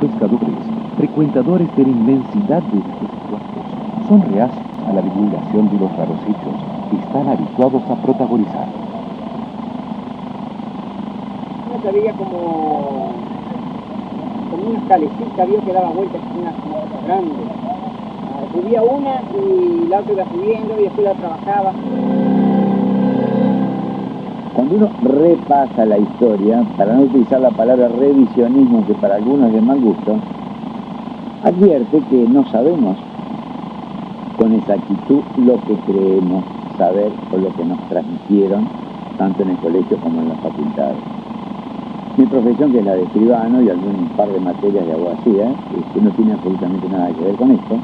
Pescadores, frecuentadores de la inmensidad de estos cuerpos, son reacios a la divulgación de los raros hechos que están habituados a protagonizar. Se veía como una calecita, vio que daba vueltas, una cosa grande. Subía una y la otra iba subiendo y después la trabajaba. Cuando uno repasa la historia, para no utilizar la palabra revisionismo, que para algunos es de mal gusto, advierte que no sabemos con exactitud lo que creemos saber o lo que nos transmitieron, tanto en el colegio como en la facultad. Mi profesión, que es la de escribano y algún par de materias de abogacía, que no tiene absolutamente nada que ver con esto,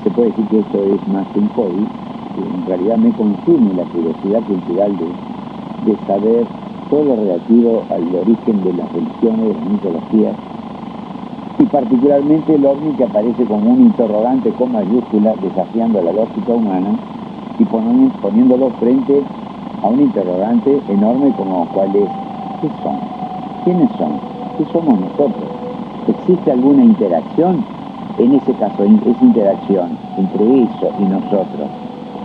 se puede decir que esto es más que un hobby, que en realidad me consume la curiosidad cultural de saber todo lo relativo al origen de las religiones, de las mitologías, y particularmente el ovni, que aparece como un interrogante con mayúscula desafiando la lógica humana y poniéndolo frente a un interrogante enorme como cuál es: ¿qué son? ¿Quiénes son? ¿Qué somos nosotros? ¿Existe alguna interacción? En ese caso, esa interacción entre eso y nosotros,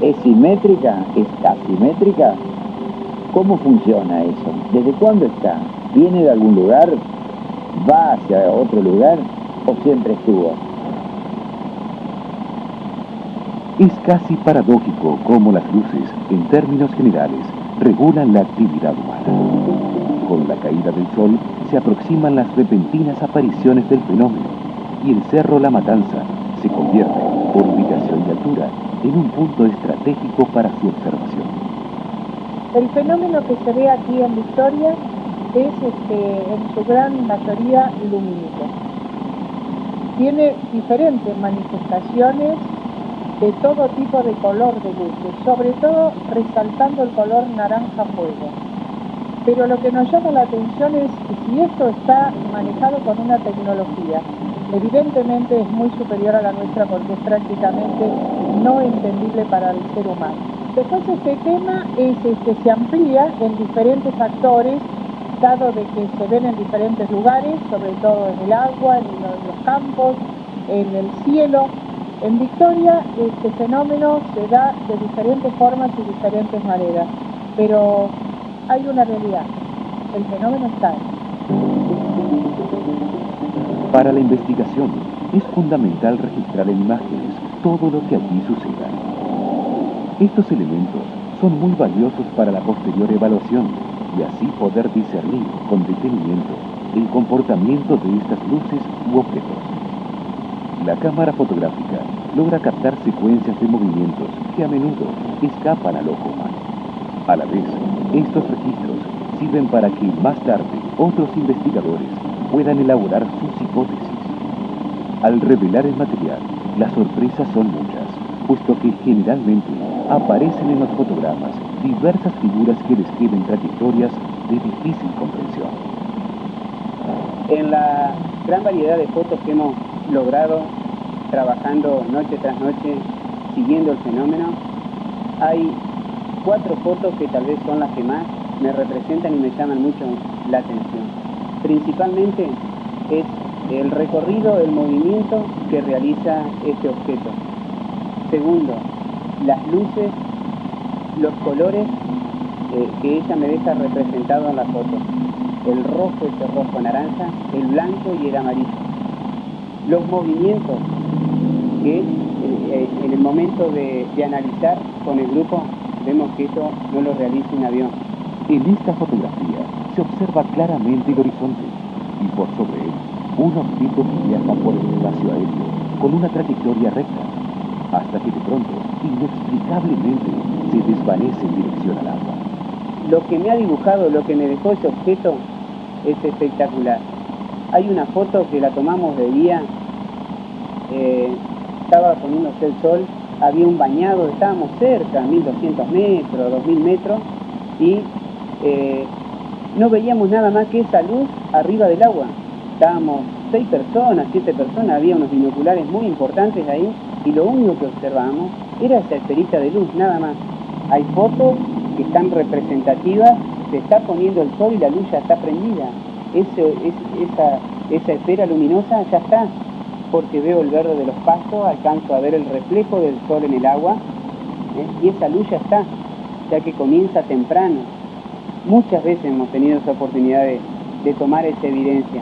¿es simétrica? ¿Es asimétrica? ¿Cómo funciona eso? ¿Desde cuándo está? ¿Viene de algún lugar? ¿Va hacia otro lugar? ¿O siempre estuvo? Es casi paradójico cómo las luces, en términos generales, regulan la actividad humana. Con la caída del sol se aproximan las repentinas apariciones del fenómeno y el Cerro La Matanza se convierte, por ubicación y altura, en un punto estratégico para su observación. El fenómeno que se ve aquí en Victoria es en su gran mayoría lumínico. Tiene diferentes manifestaciones de todo tipo de color de luces, sobre todo resaltando el color naranja fuego. Pero lo que nos llama la atención es que si esto está manejado con una tecnología, evidentemente es muy superior a la nuestra porque es prácticamente no entendible para el ser humano. Después este tema se amplía en diferentes factores, dado de que se ven en diferentes lugares, sobre todo en el agua, en los campos, en el cielo. En Victoria este fenómeno se da de diferentes formas y diferentes maneras, pero hay una realidad: el fenómeno está ahí. Para la investigación es fundamental registrar en imágenes todo lo que allí suceda. Estos elementos son muy valiosos para la posterior evaluación y así poder discernir con detenimiento el comportamiento de estas luces u objetos. La cámara fotográfica logra captar secuencias de movimientos que a menudo escapan al ojo humano. A la vez, estos registros sirven para que más tarde otros investigadores puedan elaborar sus hipótesis. Al revelar el material, las sorpresas son muchas, puesto que generalmente aparecen en los fotogramas diversas figuras que describen trayectorias de difícil comprensión. En la gran variedad de fotos que hemos logrado trabajando noche tras noche, siguiendo el fenómeno, hay 4 fotos que tal vez son las que más me representan y me llaman mucho la atención. Principalmente es el recorrido, el movimiento que realiza este objeto. Segundo, las luces, los colores que ella me deja representado en la foto. El rojo, ese rojo naranja, el blanco y el amarillo. Los movimientos que en el momento de analizar con el grupo vemos que esto no lo realiza un avión. En esta fotografía se observa claramente el horizonte y por sobre él un objeto que viaja por el espacio aéreo con una trayectoria recta, hasta que de pronto, inexplicablemente, se desvanece en dirección al agua. Lo que me ha dibujado, lo que me dejó ese objeto es espectacular. Hay una foto que la tomamos de día, estaba poniéndose el sol, había un bañado, estábamos cerca, 1200 metros, 2000 metros, y no veíamos nada más que esa luz arriba del agua. Estábamos 6 personas, 7 personas, había unos binoculares muy importantes ahí, y lo único que observábamos era esa esferita de luz, nada más. Hay fotos que están representativas, se está poniendo el sol y la luz ya está prendida. Esa esa esfera luminosa ya está, porque veo el verde de los pastos, alcanzo a ver el reflejo del sol en el agua, y esa luz ya está, ya que comienza temprano. Muchas veces hemos tenido esa oportunidad de tomar esa evidencia.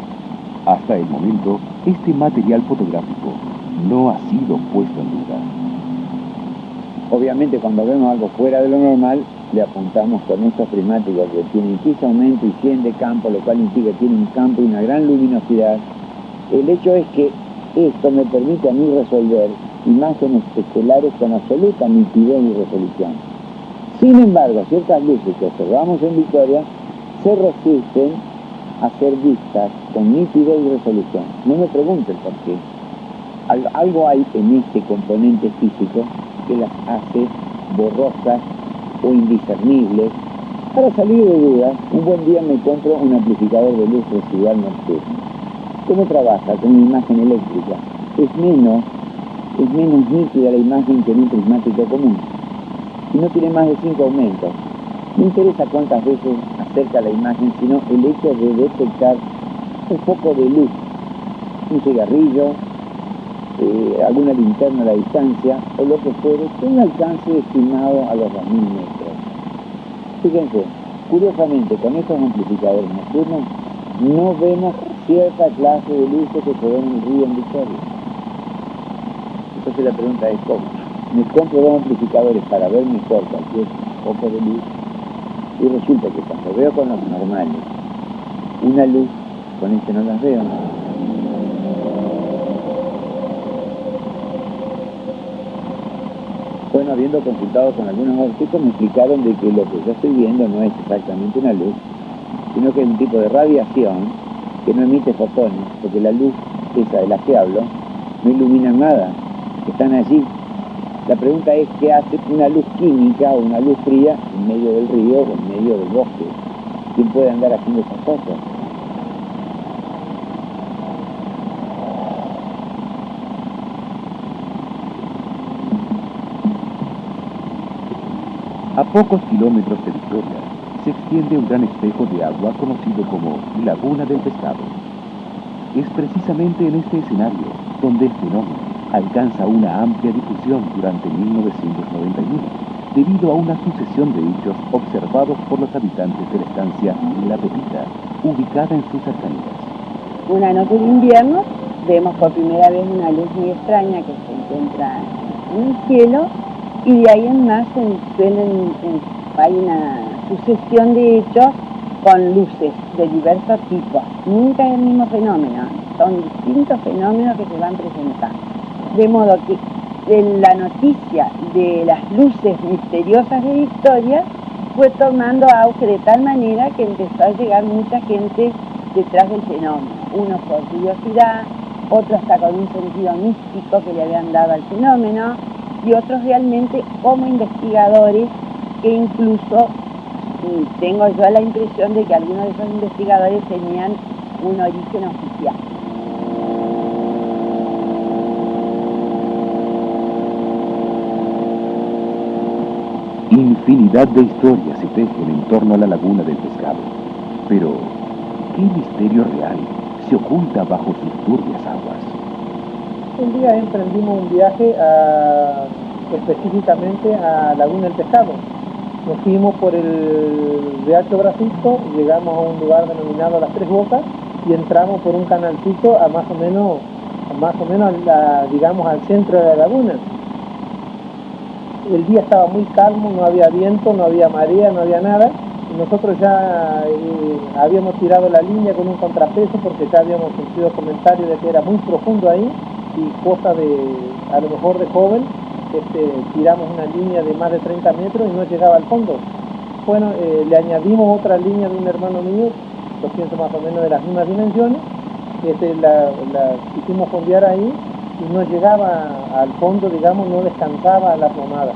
Hasta el momento, este material fotográfico no ha sido puesto en duda. Obviamente cuando vemos algo fuera de lo normal, le apuntamos con estos prismáticos que tienen 15 aumento y 100 de campo, lo cual implica que tiene un campo y una gran luminosidad. El hecho es que esto me permite a mí resolver imágenes estelares con absoluta nitidez y resolución. Sin embargo, ciertas luces que observamos en Victoria se resisten a ser vistas con nitidez y resolución. No me pregunten por qué. Algo hay en este componente físico que las hace borrosas o indiscernibles. Para salir de dudas, un buen día me compro un amplificador de luz residual nocturno. ¿Cómo trabaja? Con una imagen eléctrica. Es menos nítida la imagen que en un prismático común. Y no tiene más de 5 aumentos. No interesa cuántas veces acerca la imagen, sino el hecho de detectar un foco de luz, un cigarrillo, alguna linterna a la distancia, o lo que fuere, con un alcance estimado a los 2000 metros. Fíjense, curiosamente, con estos amplificadores nocturnos, no vemos cierta clase de luces que se ven en el río en Victoria. Entonces la pregunta es, ¿cómo? Me compro 2 amplificadores para ver mejor cualquier foco de luz, y resulta que cuando veo con los normales una luz, con este no las veo. Bueno, habiendo consultado con algunos ópticos, me explicaron de que lo que yo estoy viendo no es exactamente una luz, sino que es un tipo de radiación que no emite fotones, porque la luz esa de la que hablo no ilumina nada, están allí. La pregunta es, ¿qué hace una luz química o una luz fría en medio del río o en medio del bosque? ¿Quién puede andar haciendo esas cosas? A pocos kilómetros de Victoria se extiende un gran espejo de agua conocido como Laguna del Pescado. Es precisamente en este escenario donde el fenómeno alcanza una amplia difusión durante 1991, debido a una sucesión de hechos observados por los habitantes de la estancia La Pepita, ubicada en sus cercanías. Una noche de invierno vemos por primera vez una luz muy extraña que se encuentra en el cielo, y de ahí en más hay una sucesión de hechos con luces de diversos tipos. Nunca es el mismo fenómeno, son distintos fenómenos que se van presentando. De modo que la noticia de las luces misteriosas de Victoria fue tomando auge de tal manera que empezó a llegar mucha gente detrás del fenómeno. Unos por curiosidad, otros hasta con un sentido místico que le habían dado al fenómeno, y otros realmente como investigadores que incluso tengo yo la impresión de que algunos de esos investigadores tenían un origen oficial. Infinidad de historias se tejen en torno a la Laguna del Pescado. Pero, ¿qué misterio real se oculta bajo sus turbias aguas? Un día emprendimos un viaje específicamente a Laguna del Pescado. Nos fuimos por el Riacho Bracisco, llegamos a un lugar denominado Las Tres Bocas y entramos por un canalcito a más o menos digamos al centro de la laguna. El día estaba muy calmo, no había viento, no había marea, no había nada. Y nosotros ya habíamos tirado la línea con un contrapeso porque ya habíamos sentido comentarios de que era muy profundo ahí, y cosa de, a lo mejor de joven, tiramos una línea de más de 30 metros y no llegaba al fondo. Bueno, le añadimos otra línea de un hermano mío, lo pienso más o menos de las mismas dimensiones, la quisimos fondear ahí y no llegaba al fondo, digamos, no descansaba la plomada.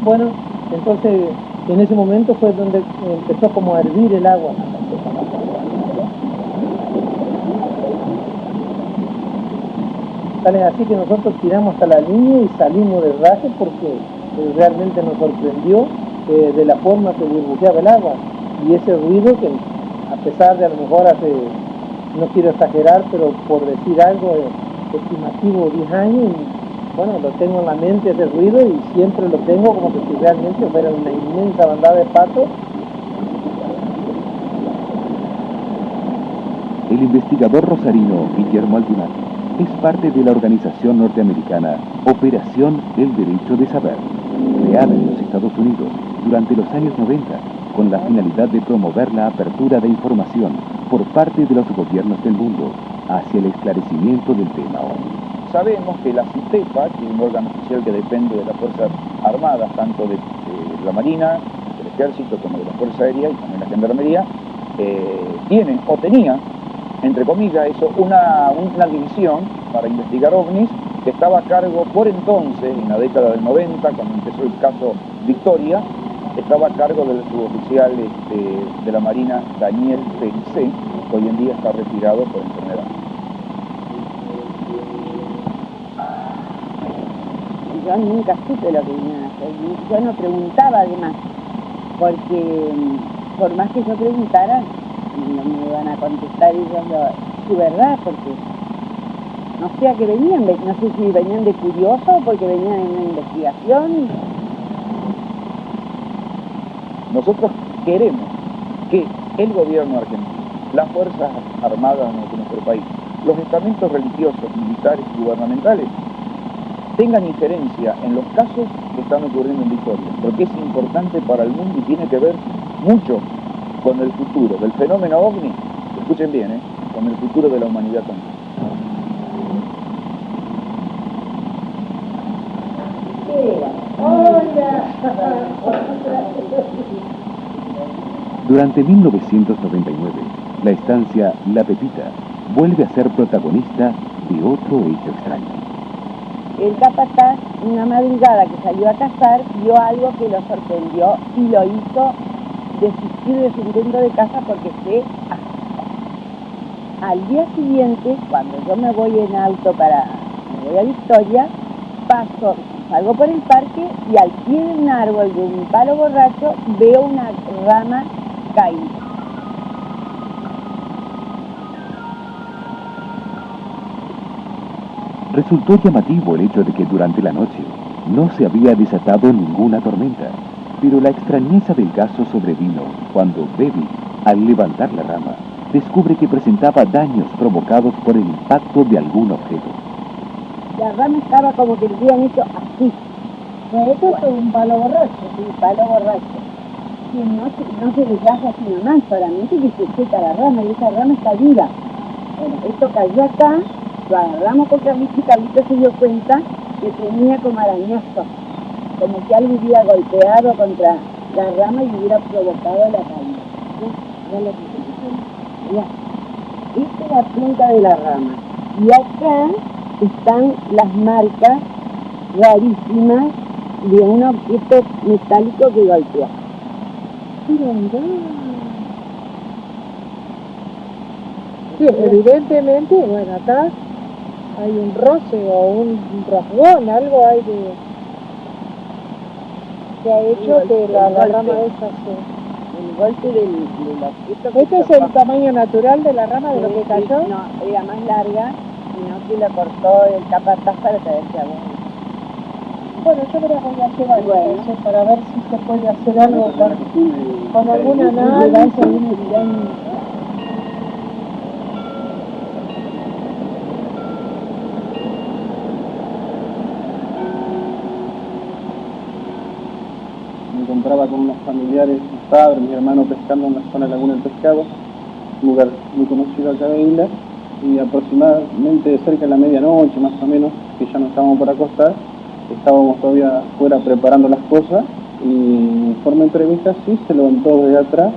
Bueno, entonces en ese momento fue donde empezó como a hervir el agua. Sale así que nosotros tiramos hasta la línea y salimos del raje porque realmente nos sorprendió de la forma que burbujeaba el agua y ese ruido que, a pesar de a lo mejor hace no quiero exagerar, pero por decir algo, estimativo 10 años, y bueno, lo tengo en la mente ese ruido y siempre lo tengo como que si realmente fuera una inmensa bandada de patos. El investigador rosarino Guillermo Aldunate es parte de la organización norteamericana Operación El Derecho de Saber, creada en los Estados Unidos durante los años 90 con la finalidad de promover la apertura de información por parte de los gobiernos del mundo hacia el esclarecimiento del tema OVNI. Sabemos que la CITEPA, que es un órgano oficial que depende de las Fuerzas Armadas, tanto de la Marina, del Ejército, como de la Fuerza Aérea y también la Gendarmería, tiene o tenía, entre comillas, eso, una división para investigar ovnis que estaba a cargo por entonces, en la década del 90, cuando empezó el caso Victoria, estaba a cargo del suboficial de la Marina Daniel Pericé, que hoy en día está retirado por enfermedad. Yo nunca supe lo que venían a hacer, yo no preguntaba además, porque por más que yo preguntara, no me iban a contestar ellos su verdad, porque no sé a qué venían, no sé si venían de curioso o porque venían en una investigación. Nosotros queremos que el gobierno argentino, las Fuerzas Armadas de nuestro país, los estamentos religiosos, militares y gubernamentales tengan injerencia en los casos que están ocurriendo en Victoria, porque es importante para el mundo y tiene que ver mucho con el futuro del fenómeno OVNI, escuchen bien, con el futuro de la humanidad también. Durante 1999, la estancia La Pepita vuelve a ser protagonista de otro hecho extraño. El capataz, una madrugada que salió a cazar, vio algo que lo sorprendió y lo hizo desistir de su intento de caza porque se asustó. Al día siguiente, cuando yo me voy en auto me voy a Victoria, salgo por el parque y al pie de un árbol de un palo borracho veo una rama caída. Resultó llamativo el hecho de que durante la noche no se había desatado ninguna tormenta, pero la extrañeza del caso sobrevino cuando Debbie, al levantar la rama, descubre que presentaba daños provocados por el impacto de algún objeto. La rama estaba como que le habían hecho así. Esto es un palo borracho. Sí, palo borracho. Y no se deshace así nomás, solamente que se seca la rama y esa rama está viva. Bueno, esto cayó acá, lo agarramos con Carlito y Carlito se dio cuenta que tenía como arañazo, como que algo hubiera golpeado contra la rama y hubiera provocado la caída. Ya. Esta es la punta de la rama. Y acá están las marcas rarísimas de un objeto metálico que golpeó. Sí, evidentemente, bueno, acá hay un roce o un rasgón, algo hay que ha hecho que la rama esa se... El golpe del objeto que ¿Este es el tamaño natural de la rama de lo que cayó? No, era más larga, sino que la cortó el capataz para traerse a vos. Bueno, yo creo que voy a llevar entonces para ver si se puede hacer algo con algún análisis. Me encontraba con unos familiares, mis padres, mi hermano pescando en la zona de Laguna del Pescado, un lugar muy conocido acá de Isla, y aproximadamente cerca de la medianoche más o menos, que ya nos estábamos por acostar, estábamos todavía afuera preparando las cosas y en forma de entrevista sí se levantó desde atrás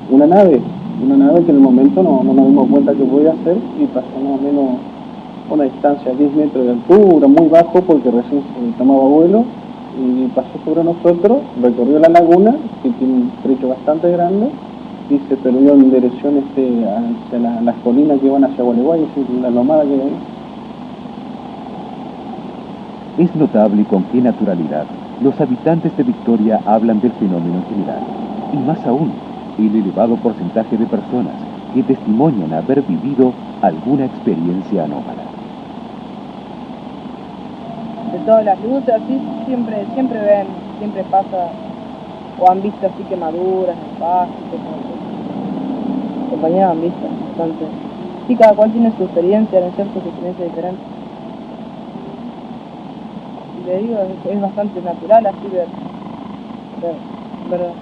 una nave que en el momento no nos dimos cuenta que podía hacer y pasó más o menos una distancia de 10 metros de altura, muy bajo porque recién se tomaba vuelo y pasó sobre nosotros, recorrió la laguna que tiene un trecho bastante grande y se perdió en dirección hacia las colinas que van hacia Gualeguay, la lomada que hay ahí. Es notable con qué naturalidad los habitantes de Victoria hablan del fenómeno en general, y más aún, el elevado porcentaje de personas que testimonian haber vivido alguna experiencia anómala. De todas las luces, así siempre ven, siempre pasa, o han visto así quemaduras en pasto, compañeros han visto bastante. Sí, cada cual tiene su experiencia, ¿no es cierto? Su experiencia diferente. Y le digo, es bastante natural así ver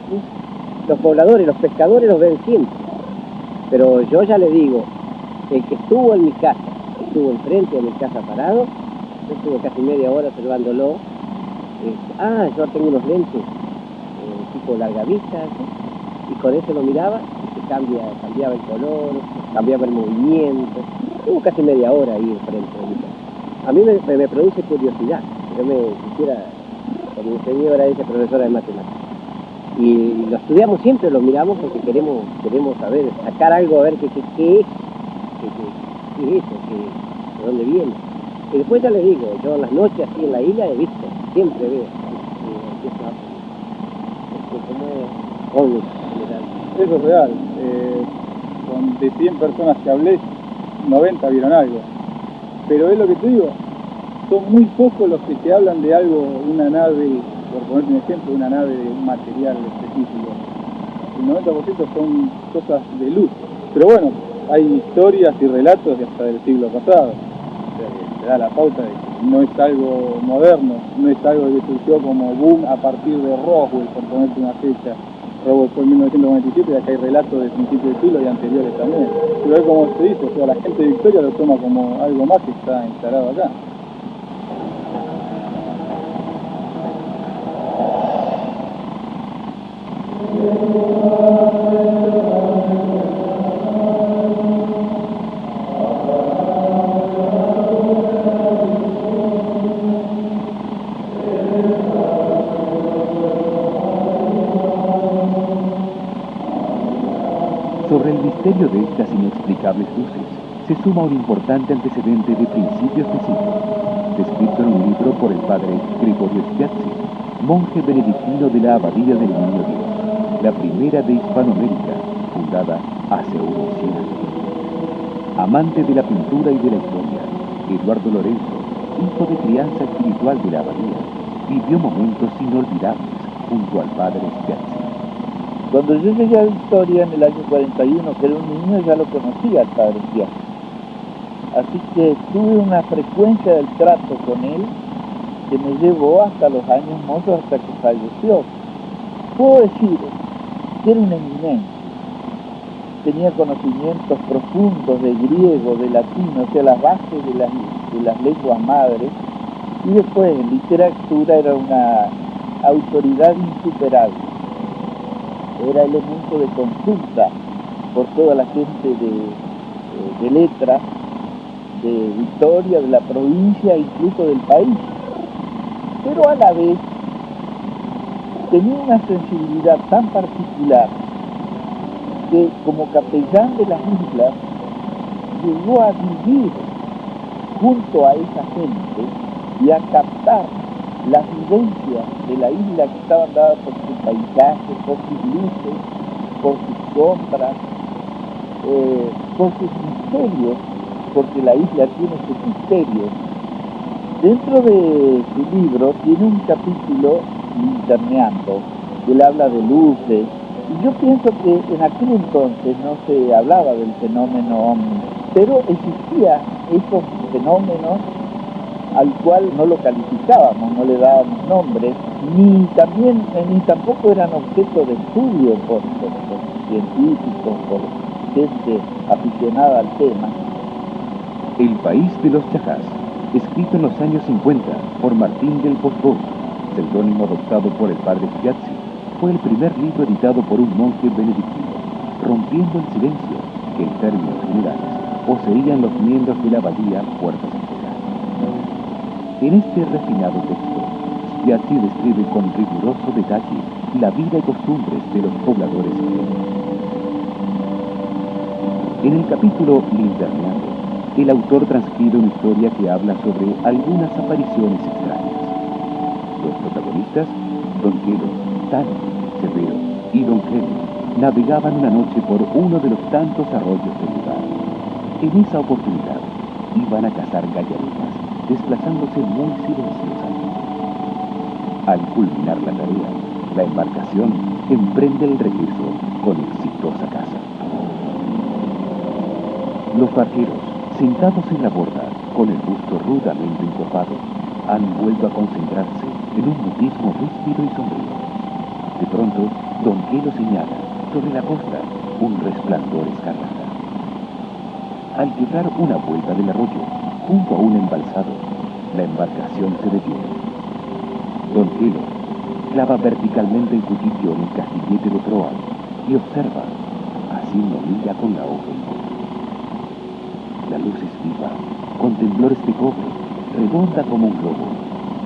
luz. Los pobladores, los pescadores los ven siempre, pero yo ya le digo, el que estuvo en mi casa, estuvo enfrente de mi casa parado, yo estuve casi media hora observándolo, yo tengo unos lentes tipo larga vista, ¿sí? Y con eso lo miraba y se cambiaba el color, cambiaba el movimiento. Estuvo casi media hora ahí enfrente de mi casa. A mí me produce curiosidad, yo me quisiera, con mi señora, ella profesora de matemáticas. Y lo estudiamos siempre, lo miramos porque queremos saber, sacar algo, a ver qué es eso, de dónde viene. Y después ya les digo, yo en las noches así en la isla he visto, siempre veo, como es general. Eso es real. De 100 personas que hablé, 90 vieron algo. Pero es lo que te digo, son muy pocos los que te hablan de algo, una nave, por ponerte un ejemplo, una nave de un material específico. El 90% son cosas de luz. Pero bueno, hay historias y relatos hasta del siglo pasado. O sea, que te da la pauta de que no es algo moderno, no es algo que surgió como boom a partir de Roswell, por ponerte una fecha. Roswell fue en 1997 y acá hay relatos de principios de siglo y anteriores también. Pero es como se dice, o sea, la gente de Victoria lo toma como algo más que está instalado acá. Sobre el misterio de estas inexplicables luces, se suma un importante antecedente de principios de siglo, descrito en un libro por el padre Gregorio Spiazzi, monje benedictino de la Abadía del Niño Dios, la primera de Hispanoamérica, fundada hace unos 100 años. Amante de la pintura y de la historia, Eduardo Lorenzo, hijo de crianza espiritual de la Abadía, vivió momentos inolvidables junto al padre Spiazzi. Cuando yo llegué a Victoria en el año 41, que era un niño, ya lo conocía al padre Spiazzi. Así que tuve una frecuencia del trato con él que me llevó hasta los años mozos, hasta que falleció. Puedo decir que era una eminencia. Tenía conocimientos profundos de griego, de latín, o sea, las bases de las lenguas madres. Y después en literatura era una autoridad insuperable. Era elemento de consulta por toda la gente de letras, de Victoria, de la provincia, incluso del país. Pero a la vez tenía una sensibilidad tan particular que como capellán de las islas llegó a vivir junto a esa gente y a captar las vivencias de la isla que estaban dadas por su paisaje, por sus luces, por sus sombras, por sus misterios, porque la isla tiene sus misterios. Dentro de su libro tiene un capítulo, Linterneando, que él habla de luces, y yo pienso que en aquel entonces no se hablaba del fenómeno ovni, pero existía esos fenómenos al cual no lo calificábamos, no le dábamos nombres, ni tampoco eran objeto de estudio por científicos, por gente aficionada al tema. El país de los Chajás, escrito en los años 50 por Martín del Bosco, seudónimo adoptado por el padre Spiazzi, fue el primer libro editado por un monje benedictino, rompiendo el silencio que en términos generales poseían los miembros de la abadía puertas afuera. En este refinado texto, Spiazzi describe con riguroso detalle la vida y costumbres de los pobladores griegos. En el capítulo Linterneando, el autor transcribe una historia que habla sobre algunas apariciones extrañas. Los protagonistas, Don Quelo, Tano, Severo y Don Helio, navegaban una noche por uno de los tantos arroyos del lugar. En esa oportunidad, iban a cazar gallarinas, desplazándose muy silenciosamente. Al culminar la tarea, la embarcación emprende el regreso con exitosa caza. Los barqueros, sentados en la borda, con el busto rudamente encorvado, han vuelto a concentrarse en un mutismo ríspido y sombrío. De pronto, Don Quelo señala sobre la costa un resplandor escarlata. Al quebrar una vuelta del arroyo, junto a un embalsado, la embarcación se detiene. Don Quelo clava verticalmente el cuchillo en el castillete de proa y observa, haciendo milla con la hoja en boca. La luz es viva, con temblores de cobre, redonda como un globo,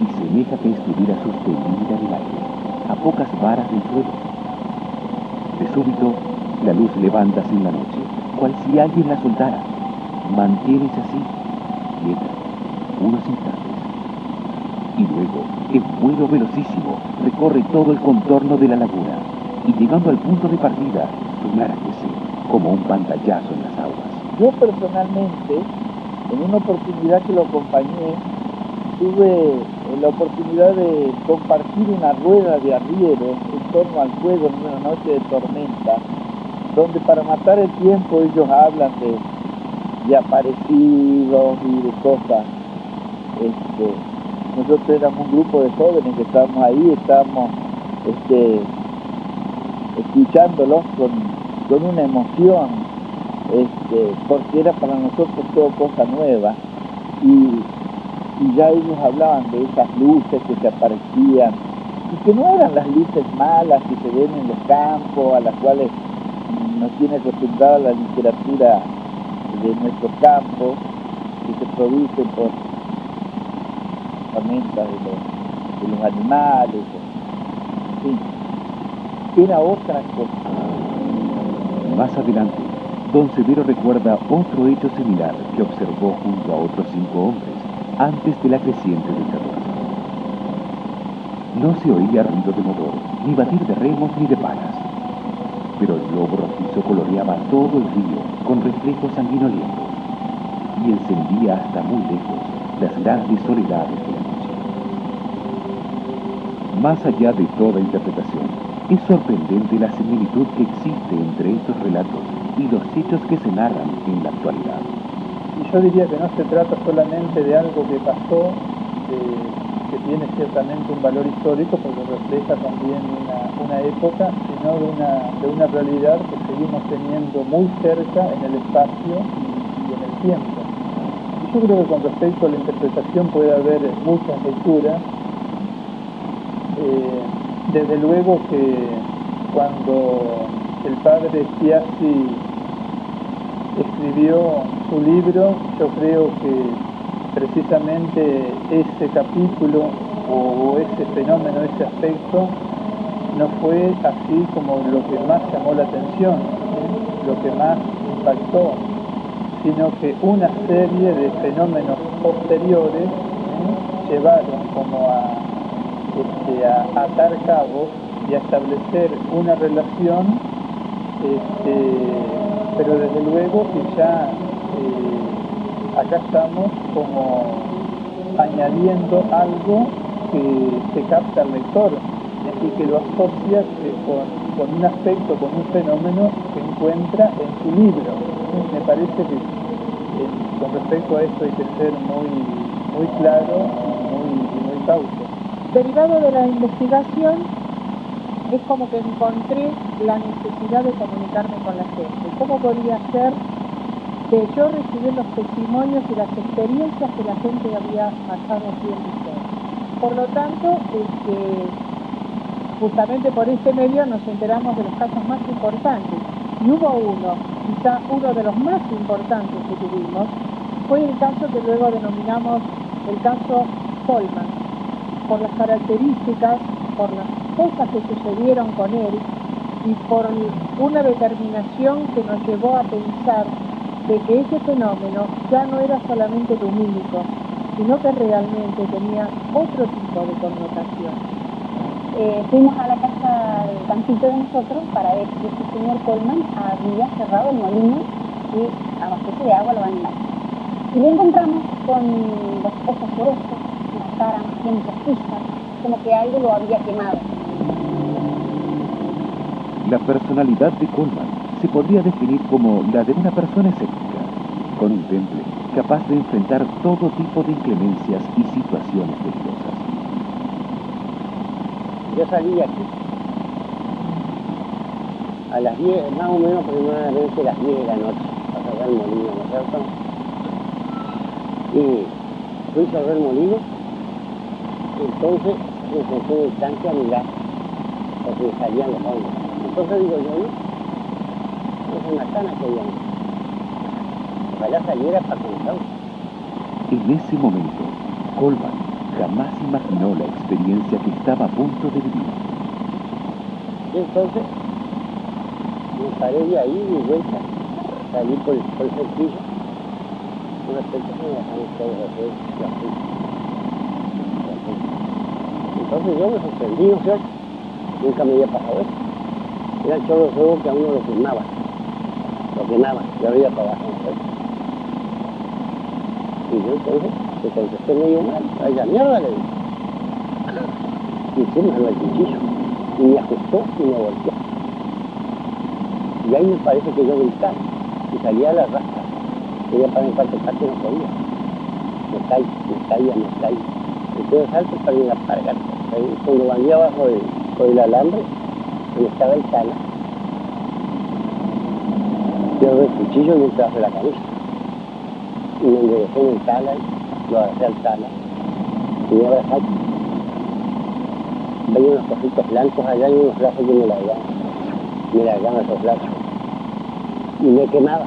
y semeja que estuviera suspendida en el aire, a pocas varas del suelo. De súbito, la luz levántase en la noche, cual si alguien la soltara. Mantiénese así, quieta, unos instantes. Y luego, en vuelo velocísimo, recorre todo el contorno de la laguna, y llegando al punto de partida, sumérgese como un pantallazo en las aguas. Yo personalmente, en una oportunidad que lo acompañé, tuve la oportunidad de compartir una rueda de arrieros en torno al fuego en una noche de tormenta, donde para matar el tiempo ellos hablan de aparecidos y de cosas. Nosotros éramos un grupo de jóvenes que estábamos ahí, estábamos escuchándolos con una emoción, porque era para nosotros todo cosa nueva, y ya ellos hablaban de esas luces que se aparecían, y que no eran las luces malas que se ven en los campos, a las cuales nos tiene acostumbrada la literatura de nuestros campos, que se producen por tormentas de los animales, en fin, era otra cosa. Más adelante, Don Severo recuerda otro hecho similar que observó junto a otros 5 hombres antes de la creciente del 14. No se oía ruido de motor, ni batir de remos ni de palas, pero el globo rojizo coloreaba todo el río con reflejos sanguinolentos y encendía hasta muy lejos las grandes soledades de la noche. Más allá de toda interpretación, es sorprendente la similitud que existe entre estos relatos y los hechos que se narran en la actualidad. Y yo diría que no se trata solamente de algo que pasó, que tiene ciertamente un valor histórico porque refleja también una época, sino de una realidad que seguimos teniendo muy cerca en el espacio y en el tiempo. Y yo creo que con respecto a la interpretación puede haber muchas lecturas. Desde luego que cuando el padre Spiazzi escribió su libro, yo creo que precisamente ese capítulo o ese fenómeno, ese aspecto, no fue así como lo que más llamó la atención, lo que más impactó, sino que una serie de fenómenos posteriores llevaron como a atar cabos y a establecer una relación, pero desde luego que ya acá estamos como añadiendo algo que capta al lector y que lo asocia con un aspecto, con un fenómeno que encuentra en su libro. Me parece que con respecto a esto hay que ser muy claro y muy cauto. Derivado de la investigación, es como que encontré la necesidad de comunicarme con la gente. ¿Cómo podría ser que yo recibí los testimonios y las experiencias que la gente había pasado aquí en Liceo? Por lo tanto, justamente por este medio nos enteramos de los casos más importantes. Y hubo uno, quizá uno de los más importantes que tuvimos, fue el caso que luego denominamos el caso Coleman, por las características, por las cosas que sucedieron con él y por una determinación que nos llevó a pensar de que ese fenómeno ya no era solamente lumínico, sino que realmente tenía otro tipo de connotación. fuimos a la casa del campito de nosotros para ver si este señor Coleman había cerrado el molino y abastece de agua a los animales. Y lo encontramos con los ojos llorosos, la cara más bien rojiza, como que algo lo había quemado. La personalidad de Coleman se podría definir como la de una persona escéptica, con un temple capaz de enfrentar todo tipo de inclemencias y situaciones peligrosas. Yo salí de aquí a las 10, más o menos aproximadamente las 10 de la noche, para cerrar el molino, ¿no es cierto? Y fui a cerrar el molino, entonces me senté en el tanque a mirar, porque salían los hongos. Entonces digo yo, no, es una cana que había. Ojalá saliera para comenzar. En ese momento, Coleman jamás imaginó la experiencia que estaba a punto de vivir. Y entonces me paré de ahí, de vuelta, salí por el cerquillo, de repente se me dejaron todos los dedos y así. Entonces yo me sorprendí, ¿no es cierto? Nunca me había pasado eso. Era el chorro de fuego que a uno lo quemaba, de arriba para abajo, ¿no es cierto? Y yo entonces le contesté medio mal, a ella mierda le dije. Y encima no el cuchillo, y me ajustó y me volteó. Y ahí me parece que yo gritaba y salía a la rastra. Quería para en parte no podía. Me caía. Entonces salto para ir a cargar. Cuando bandí abajo por el alambre, donde estaba el tala, yo agarré el cuchillo y me traje la camisa. Y me enderecé en el tala, lo agarré al tala y me abrazé. Veía unos cositos blancos allá y unos brazos que me largaban esos brazos. Y me quemaba.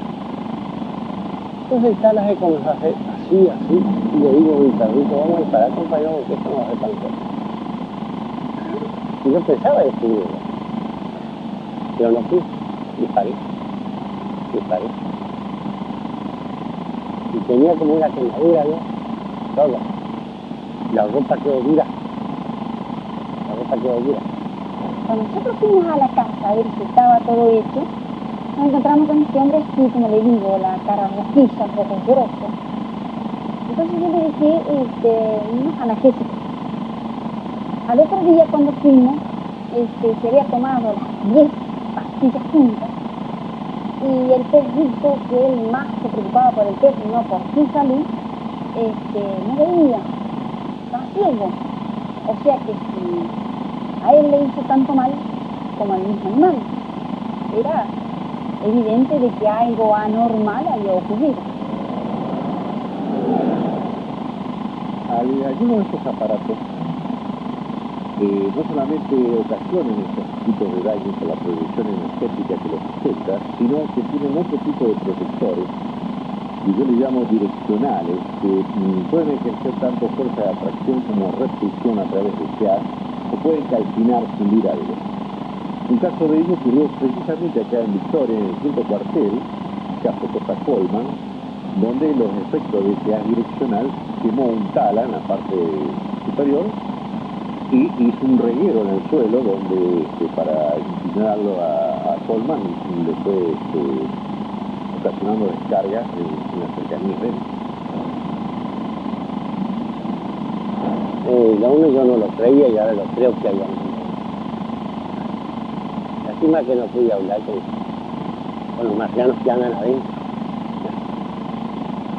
Entonces el tala se comenzó a hacer así, y le digo a mi perrito, vamos a disparar, compañero, porque esto no va a ser tan corto. Y yo pensaba descubrirlo, pero no fui, disparé. Y tenía como una quemadura, ¿no? Toda. La ropa quedó dura. Cuando nosotros fuimos a la casa a ver si estaba todo hecho, nos encontramos con este hombre así, como le digo, la cara rojiza, un poco lloroso. Entonces yo le dije, unos analgésicos. Al otro día cuando fuimos, se había tomado las 10 pastillas juntas y el perrito, que él más se preocupaba por el perro y no por su salud, no veía, estaba ciego. O sea que si a él le hizo tanto mal como al mismo animal, era evidente de que algo anormal había ocurrido. Algunos de estos aparatos no solamente ocasionan estos tipos de daños por la producción energética que los afecta, sino que tienen otro tipo de protectores, y yo les llamo direccionales, que pueden ejercer tanto fuerza de atracción como repulsión a través de gas, o pueden calcinar sin ir aire. Un caso de ello ocurrió precisamente acá en Victoria, en el 5º cuartel, caso Costa Coleman, donde los efectos de ese gas direccional quemó un tala en la parte superior y hizo un reguero en el suelo donde para incinerarlo a Coleman le fue ocasionando descargas en las cercanías de él. Lo uno yo no lo creía y ahora lo creo que hay algo. Lástima que no pude hablar con los marcianos que andan adentro.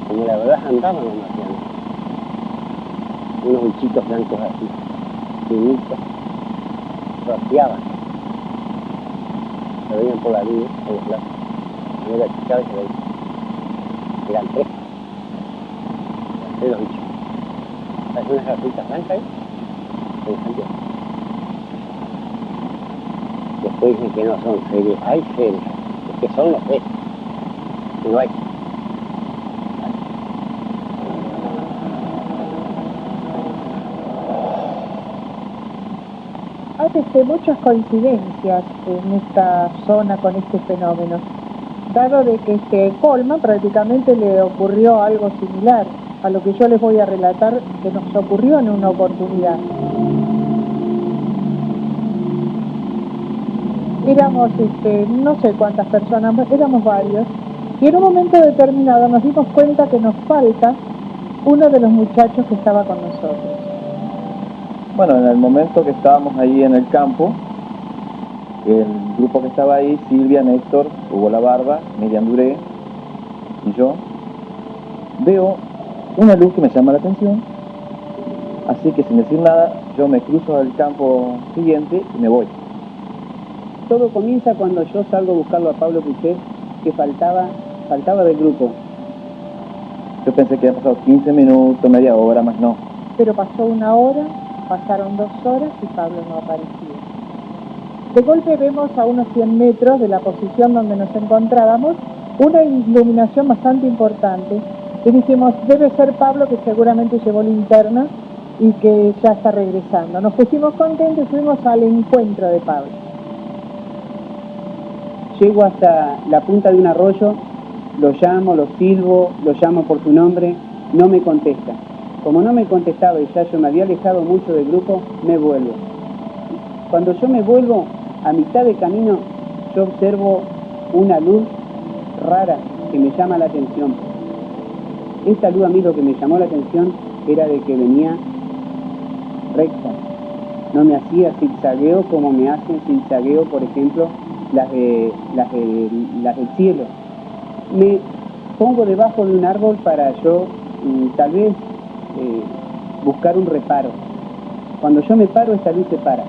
Como la verdad andaban los marcianos. Unos bichitos blancos así, finitos, rociaban. Se veían por la luz, por los lados. No era chichado y se veía. Eran 3. Eran 3 los bichos. Hay unas garritas blancas ahí, después dicen que no son seres, hay seres, es que son los seres, que no hay. Hay muchas coincidencias en esta zona con este fenómeno, dado de que Coleman prácticamente le ocurrió algo similar a lo que yo les voy a relatar que nos ocurrió en una oportunidad. éramos, no sé cuántas personas, éramos varios, y en un momento determinado nos dimos cuenta que nos falta uno de los muchachos que estaba con nosotros. Bueno, en el momento que estábamos ahí en el campo, el grupo que estaba ahí, Silvia, Néstor, Hugo La Barba, Miriam Duré y yo, veo una luz que me llama la atención, así que sin decir nada, yo me cruzo al campo siguiente y me voy. Todo comienza cuando yo salgo a buscarlo a Pablo Puchet, que faltaba del grupo. Yo pensé que había pasado 15 minutos, media hora, más no. Pero pasó 1 hora, pasaron 2 horas y Pablo no aparecía. De golpe vemos a unos 100 metros de la posición donde nos encontrábamos una iluminación bastante importante y dijimos, debe ser Pablo, que seguramente llevó linterna y que ya está regresando. Nos pusimos contentos y fuimos al encuentro de Pablo. Llego hasta la punta de un arroyo, lo llamo, lo silbo, lo llamo por su nombre, no me contesta. Como no me contestaba y ya yo me había alejado mucho del grupo, me vuelvo. Cuando yo me vuelvo, a mitad de camino, yo observo una luz rara que me llama la atención. Esta luz a mí lo que me llamó la atención era de que venía recta. No me hacía zigzagueo como me hacen zigzagueo, por ejemplo, las del cielo. Me pongo debajo de un árbol para yo tal vez buscar un reparo. Cuando yo me paro, esta luz se para.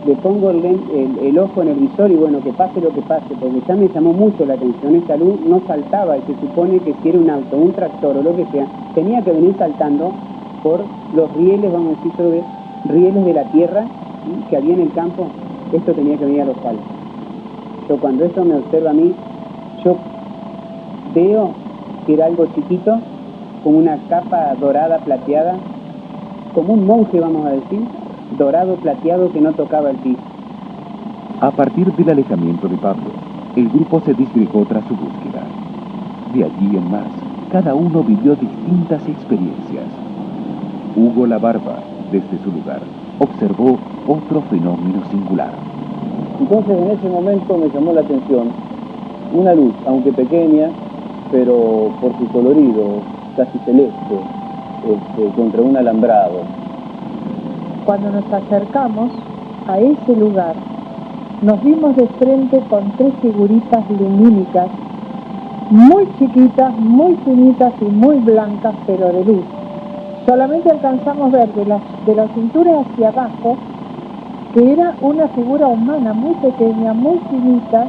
Le pongo el ojo en el visor y bueno, que pase lo que pase, porque ya me llamó mucho la atención. Esta luz no saltaba y se supone que si era un auto, un tractor o lo que sea, tenía que venir saltando por los rieles, vamos a decir, rieles de la tierra, ¿sí?, que había en el campo. Esto tenía que venir a los saltos. Yo cuando esto me observa a mí, yo veo que era algo chiquito, con una capa dorada plateada, como un monje, vamos a decir, dorado plateado que no tocaba el piso. A partir del alejamiento de Pablo, el grupo se disgregó tras su búsqueda. De allí en más, cada uno vivió distintas experiencias. Hugo La Barba, desde su lugar, observó otro fenómeno singular. Entonces en ese momento me llamó la atención una luz, aunque pequeña, pero por su colorido, casi celeste, contra un alambrado. Cuando nos acercamos a ese lugar, nos vimos de frente con 3 figuritas lumínicas, muy chiquitas, muy finitas y muy blancas, pero de luz. Solamente alcanzamos ver de la cintura hacia abajo que era una figura humana muy pequeña, muy finita,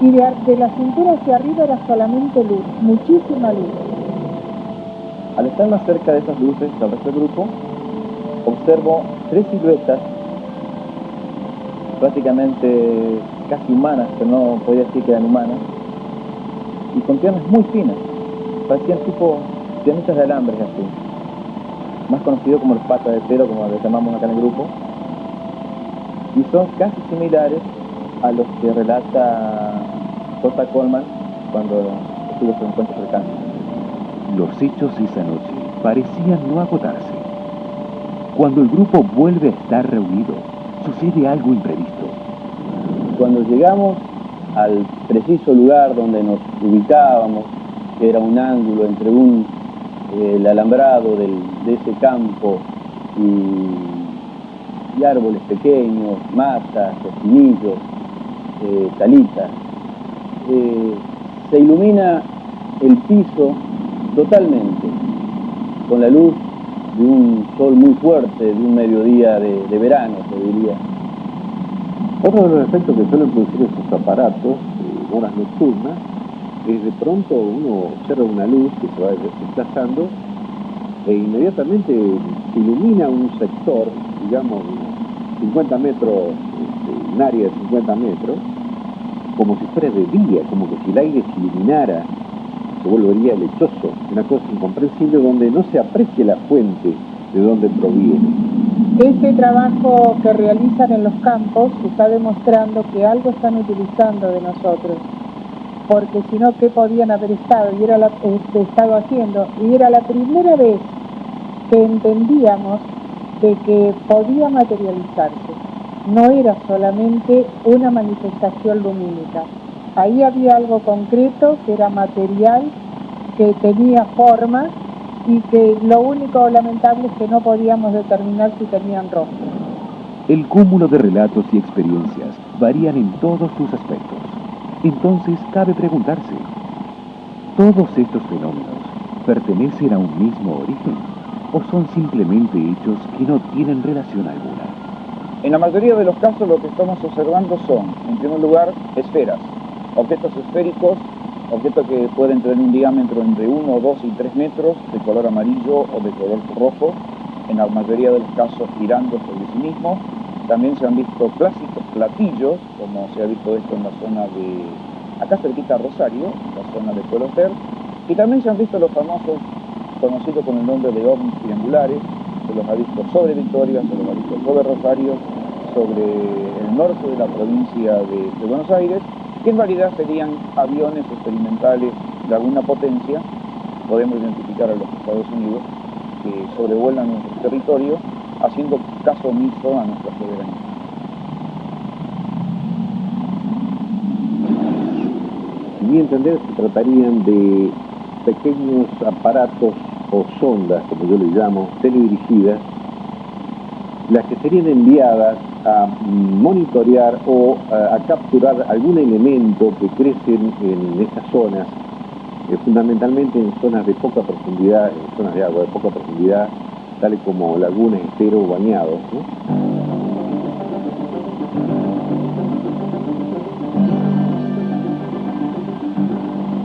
y de la cintura hacia arriba era solamente luz, muchísima luz. Al estar más cerca de esas luces del resto del grupo, observo 3 siluetas prácticamente casi humanas, pero no podía decir que eran humanas, y con piernas muy finas, parecían tipo piernitas de alambre así, más conocido como los patas de pelo, como les llamamos acá en el grupo, y son casi similares a los que relata J. Coleman cuando estuvo su encuentro cercano. Los hechos esa noche parecían no agotarse. Cuando el grupo vuelve a estar reunido, sucede algo imprevisto. Cuando llegamos al preciso lugar donde nos ubicábamos, que era un ángulo entre el alambrado de ese campo y árboles pequeños, matas, espinillos, talitas, se ilumina el piso totalmente con la luz de un sol muy fuerte, de un mediodía de verano, se diría. Otro de los efectos que suelen producir estos aparatos en horas nocturnas es de pronto uno observa una luz que se va desplazando e inmediatamente se ilumina un sector, digamos, 50 metros, un área de 50 metros, como si fuera de día, como que si el aire se iluminara, se volvería lechoso, una cosa incomprensible donde no se aprecia la fuente de donde proviene. Este trabajo que realizan en los campos está demostrando que algo están utilizando de nosotros, porque si no, ¿qué podían haber estado haciendo? Y era la primera vez que entendíamos de que podía materializarse. no era solamente una manifestación lumínica. Ahí había algo concreto, que era material, que tenía forma y que lo único lamentable es que no podíamos determinar si tenían rostro. El cúmulo de relatos y experiencias varían en todos sus aspectos. Entonces cabe preguntarse, ¿todos estos fenómenos pertenecen a un mismo origen o son simplemente hechos que no tienen relación alguna? En la mayoría de los casos lo que estamos observando son, en primer lugar, esferas, objetos esféricos, objetos que pueden tener un diámetro entre 1, 2 y 3 metros, de color amarillo o de color rojo, en la mayoría de los casos girando sobre sí mismos. También se han visto clásicos platillos, como se ha visto esto en la zona de, acá cerquita a Rosario, en la zona de Pueblo Ter, y también se han visto los famosos, conocidos con el nombre de ovnis triangulares. Se los ha visto sobre Victoria, se los ha visto sobre Rosario, sobre el norte de la provincia de Buenos Aires, que en realidad serían aviones experimentales de alguna potencia. Podemos identificar a los Estados Unidos que sobrevuelan nuestro territorio haciendo caso omiso a nuestra soberanía. A mi entender, se tratarían de pequeños aparatos o sondas, como yo les llamo, teledirigidas, las que serían enviadas a monitorear o a capturar algún elemento que crece en estas zonas, fundamentalmente en zonas de poca profundidad, en zonas de agua de poca profundidad, tales como lagunas, esteros bañados, ¿no?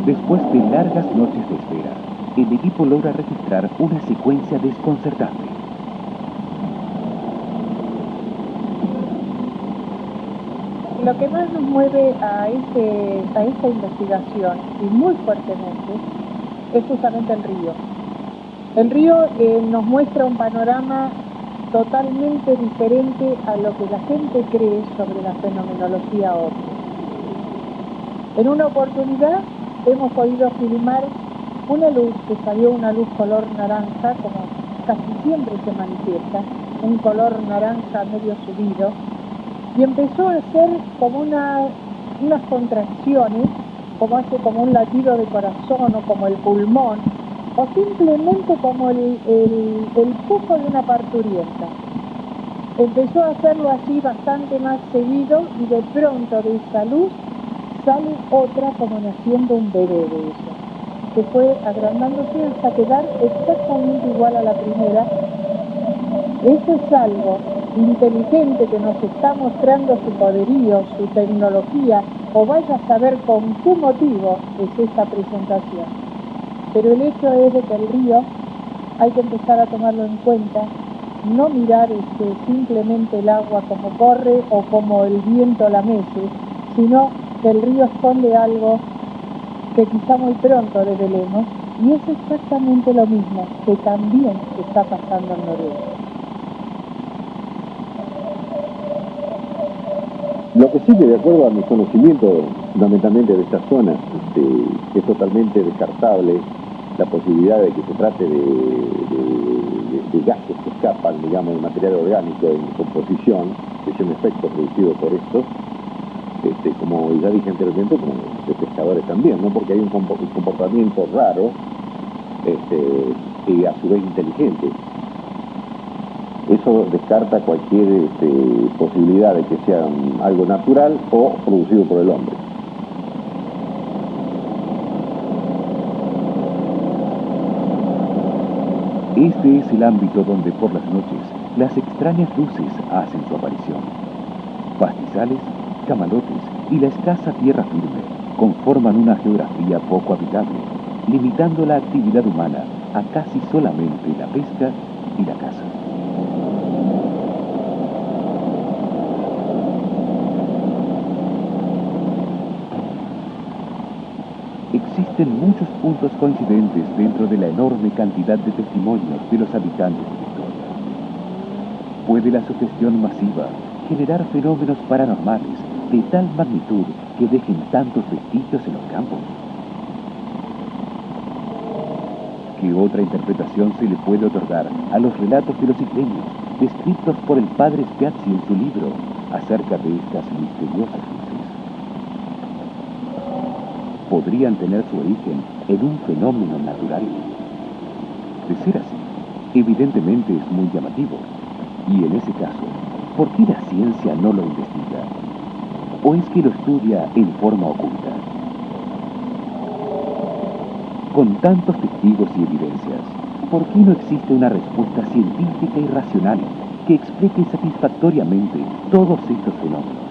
Después de largas noches de espera, el equipo logra registrar una secuencia desconcertante. Lo que más nos mueve a esta investigación, y muy fuertemente, es justamente el río. El río nos muestra un panorama totalmente diferente a lo que la gente cree sobre la fenomenología ovni. En una oportunidad hemos podido filmar una luz que salió, una luz color naranja, como casi siempre se manifiesta, un color naranja medio subido, y empezó a hacer como unas contracciones, como hace como un latido de corazón o como el pulmón, o simplemente como el pujo de una parturienta. Empezó a hacerlo así bastante más seguido y de pronto de esa luz sale otra como naciendo un bebé de eso, que fue agrandándose hasta quedar exactamente igual a la primera. Eso es algo inteligente que nos está mostrando su poderío, su tecnología, o vaya a saber con qué motivo es esta presentación. Pero el hecho es de que el río hay que empezar a tomarlo en cuenta, no mirar simplemente el agua como corre o como el viento la mece, sino que el río esconde algo que quizá muy pronto revelemos, y es exactamente lo mismo que también está pasando en Noruega. Lo que sí que, de acuerdo a mi conocimiento fundamentalmente de estas zonas, es totalmente descartable la posibilidad de que se trate de gases que escapan, digamos, de material orgánico en composición, que es un efecto producido por estos, como ya dije anteriormente, como de pescadores también, ¿no? Porque hay un comportamiento raro y a su vez inteligente. Eso descarta cualquier posibilidad de que sea algo natural o producido por el hombre. Este es el ámbito donde por las noches las extrañas luces hacen su aparición. Pastizales, camalotes y la escasa tierra firme conforman una geografía poco habitable, limitando la actividad humana a casi solamente la pesca y la caza. Existen muchos puntos coincidentes dentro de la enorme cantidad de testimonios de los habitantes de Victoria. ¿Puede la sugestión masiva generar fenómenos paranormales de tal magnitud que dejen tantos vestigios en los campos? ¿Qué otra interpretación se le puede otorgar a los relatos de los isleños, descritos por el padre Spiazzi en su libro acerca de estas misteriosas luces. Podrían tener su origen en un fenómeno natural. De ser así, evidentemente es muy llamativo. Y en ese caso, ¿por qué la ciencia no lo investiga? ¿O es que lo estudia en forma oculta? Con tantos testigos y evidencias, ¿por qué no existe una respuesta científica y racional que explique satisfactoriamente todos estos fenómenos?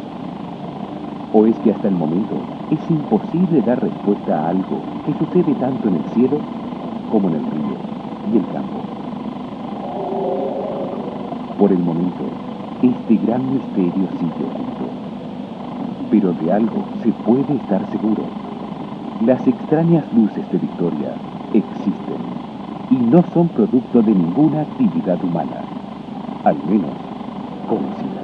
¿O es que hasta el momento es imposible dar respuesta a algo que sucede tanto en el cielo como en el río y el campo? Por el momento, este gran misterio sigue oculto. Pero de algo se puede estar seguro. Las extrañas luces de Victoria existen y no son producto de ninguna actividad humana, al menos conocida.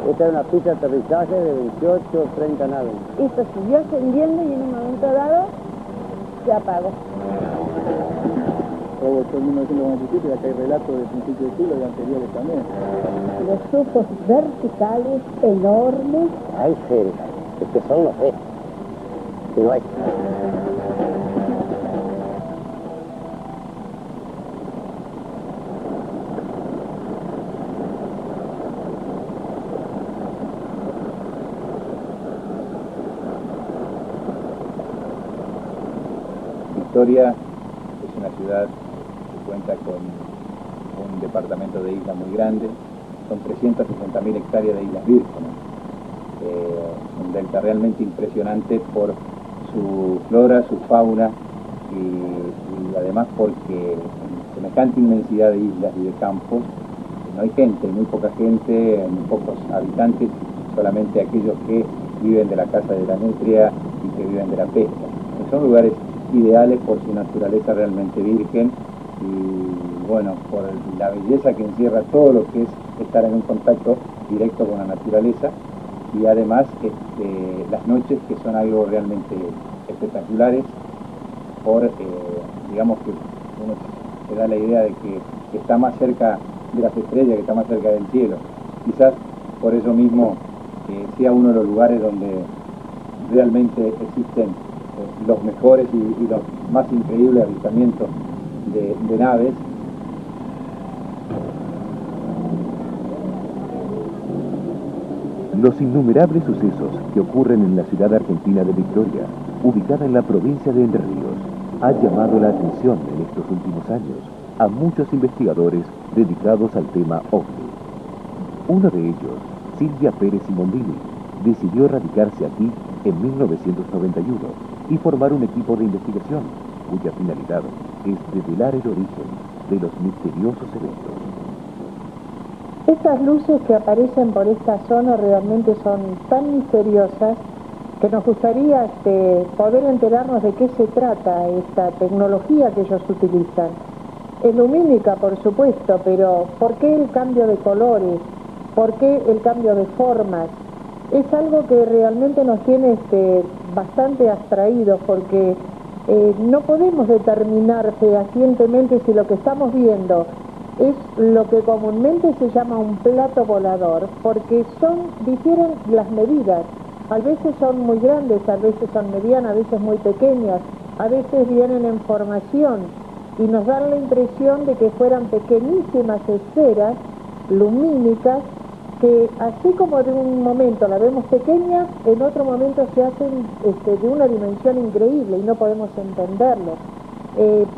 Esta es una pista de aterrizaje de 28 o 30 naves. Esto siguió ascendiendo y en un momento dado se apagó. Todo esto en 1997, acá hay relatos del principio del siglo y anteriores también. Los ojos verticales, enormes. Hay seres, es que son, no sé, pero hay. Victoria es una ciudad que cuenta con un departamento de islas muy grande, son 360.000 hectáreas de islas vírgenes, un delta realmente impresionante por su flora, su fauna y además porque en semejante inmensidad de islas y de campos no hay gente, muy poca gente, muy pocos habitantes, solamente aquellos que viven de la caza de la nutria y que viven de la pesca. Son lugares ideales por su naturaleza realmente virgen y bueno, por la belleza que encierra todo lo que es estar en un contacto directo con la naturaleza y además las noches que son algo realmente espectaculares por, digamos que uno se da la idea de que está más cerca de las estrellas, que está más cerca del cielo. Quizás por eso mismo sea uno de los lugares donde realmente existen los mejores y los más increíbles avistamientos de naves. Los innumerables sucesos que ocurren en la ciudad argentina de Victoria, ubicada en la provincia de Entre Ríos, ha llamado la atención en estos últimos años a muchos investigadores dedicados al tema OVNI. Uno de ellos, Silvia Pérez Simondini, decidió radicarse aquí en 1991 y formar un equipo de investigación cuya finalidad es develar el origen de los misteriosos eventos. Estas luces que aparecen por esta zona realmente son tan misteriosas que nos gustaría poder enterarnos de qué se trata esta tecnología que ellos utilizan. Es lumínica, por supuesto, pero ¿por qué el cambio de colores? ¿Por qué el cambio de formas? Es algo que realmente nos tiene bastante abstraídos porque no podemos determinar fehacientemente si lo que estamos viendo es lo que comúnmente se llama un plato volador, porque difieren las medidas. A veces son muy grandes, a veces son medianas, a veces muy pequeñas, a veces vienen en formación y nos dan la impresión de que fueran pequeñísimas esferas lumínicas que así como de un momento la vemos pequeña, en otro momento se hacen de una dimensión increíble y no podemos entenderlo.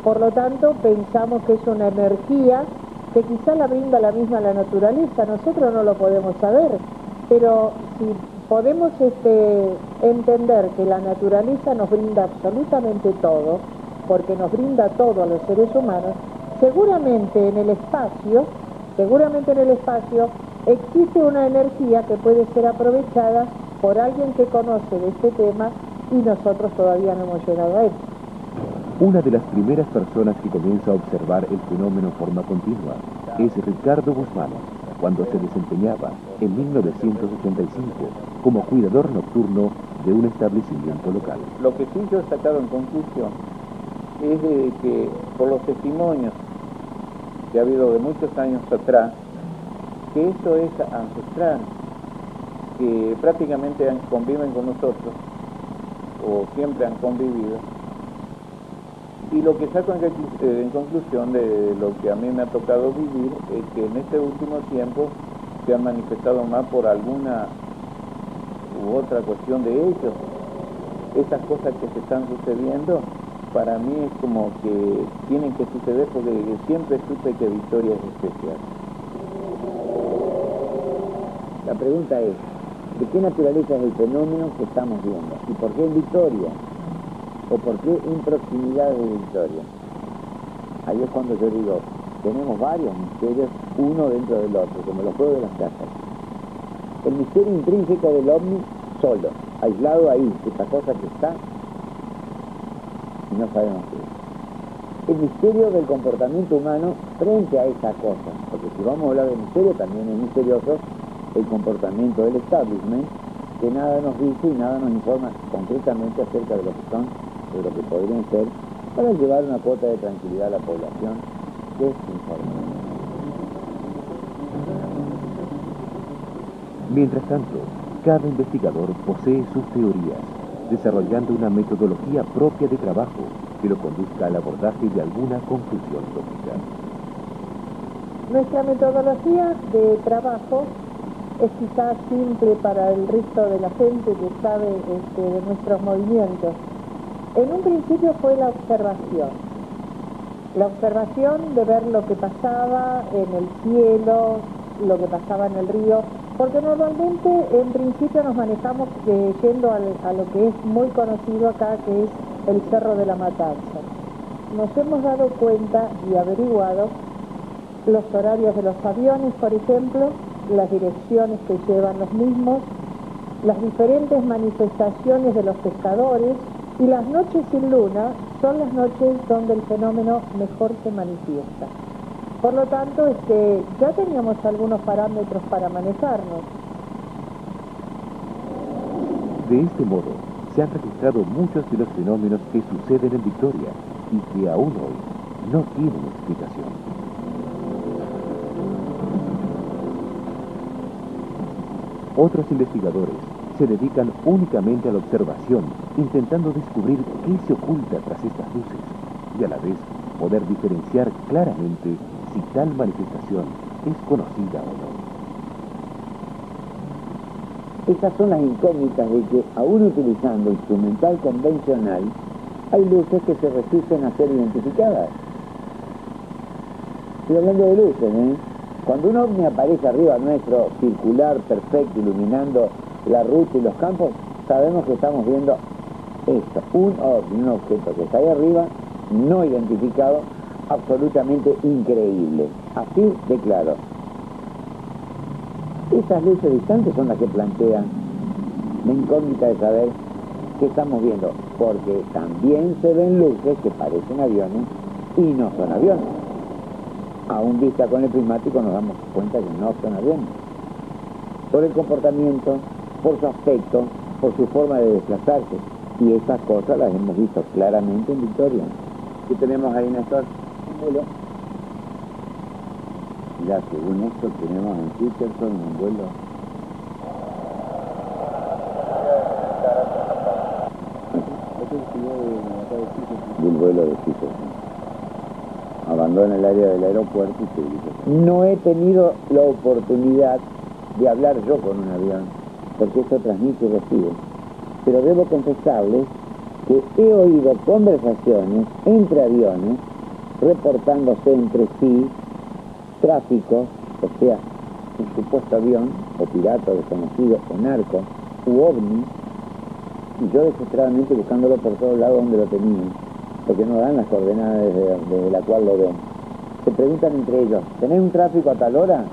Por lo tanto, pensamos que es una energía que quizá la brinda la misma la naturaleza, nosotros no lo podemos saber, pero si podemos entender que la naturaleza nos brinda absolutamente todo, porque nos brinda todo a los seres humanos, seguramente en el espacio existe una energía que puede ser aprovechada por alguien que conoce de este tema y nosotros todavía no hemos llegado a él. Una de las primeras personas que comienza a observar el fenómeno en forma continua es Ricardo Guzmán, cuando se desempeñaba en 1985 como cuidador nocturno de un establecimiento local. Lo que sí yo he sacado en conclusión es de que por los testimonios que ha habido de muchos años atrás, que esto es ancestral, que prácticamente conviven con nosotros, o siempre han convivido. Y lo que saco en conclusión de lo que a mí me ha tocado vivir es que en este último tiempo se han manifestado más por alguna u otra cuestión de ellos. Estas cosas que se están sucediendo, para mí es como que tienen que suceder porque siempre supe que Victoria es especial. La pregunta es, ¿de qué naturaleza es el fenómeno que estamos viendo? ¿Y por qué en Victoria? ¿O por qué en proximidad de Victoria? Ahí es cuando yo digo, tenemos varios misterios, uno dentro del otro, como los juegos de las casas. El misterio intrínseco del ovni, solo, aislado ahí, esa cosa que está, y no sabemos qué es. El misterio del comportamiento humano frente a esa cosa, porque si vamos a hablar de misterio, también es misterioso el comportamiento del establishment, que nada nos dice y nada nos informa concretamente acerca de lo que son, de lo que podrían ser, para llevar una cuota de tranquilidad a la población que es informada. Mientras tanto, cada investigador posee sus teorías, desarrollando una metodología propia de trabajo que lo conduzca al abordaje de alguna conclusión lógica. Nuestra metodología de trabajo es quizás simple para el resto de la gente que sabe de nuestros movimientos. En un principio fue la observación de ver lo que pasaba en el cielo, lo que pasaba en el río, porque normalmente en principio nos manejamos yendo a lo que es muy conocido acá, que es el Cerro de la Matanza. Nos hemos dado cuenta y averiguado los horarios de los aviones, por ejemplo, las direcciones que llevan los mismos, las diferentes manifestaciones de los pescadores, y las noches sin luna son las noches donde el fenómeno mejor se manifiesta. Por lo tanto, ya teníamos algunos parámetros para manejarnos. De este modo, se han registrado muchos de los fenómenos que suceden en Victoria y que aún hoy no tienen explicación. Otros investigadores se dedican únicamente a la observación, intentando descubrir qué se oculta tras estas luces y a la vez poder diferenciar claramente si tal manifestación es conocida o no. Esas son las incógnitas de que, aún utilizando instrumental convencional, hay luces que se resisten a ser identificadas. Estoy hablando de luces, ¿eh? Cuando un ovni aparece arriba nuestro, circular, perfecto, iluminando la ruta y los campos, sabemos que estamos viendo esto, un ovni, un objeto que está ahí arriba, no identificado, absolutamente increíble. Así de claro. Esas luces distantes son las que plantean la incógnita de saber qué estamos viendo, porque también se ven luces que parecen aviones y no son aviones. Aún vista con el prismático nos damos cuenta que no son aviones. Por el comportamiento, por su aspecto, por su forma de desplazarse. Y esas cosas las hemos visto claramente en Victoria. ¿Qué tenemos ahí, Néstor? Un vuelo. Ya, según esto, tenemos en Peterson un vuelo. Del vuelo de Peterson. Abandona el área del aeropuerto y se dirige. No he tenido la oportunidad de hablar yo con un avión, porque esto transmite y recibe. Pero debo confesarles que he oído conversaciones entre aviones, reportándose entre sí, tráfico, o sea, un supuesto avión, o pirata, o desconocido, o narco, u ovni, y yo desesperadamente buscándolo por todos lados donde lo tenían, porque no dan las coordenadas desde la cual lo ven. Se preguntan entre ellos, ¿tenés un tráfico a tal hora?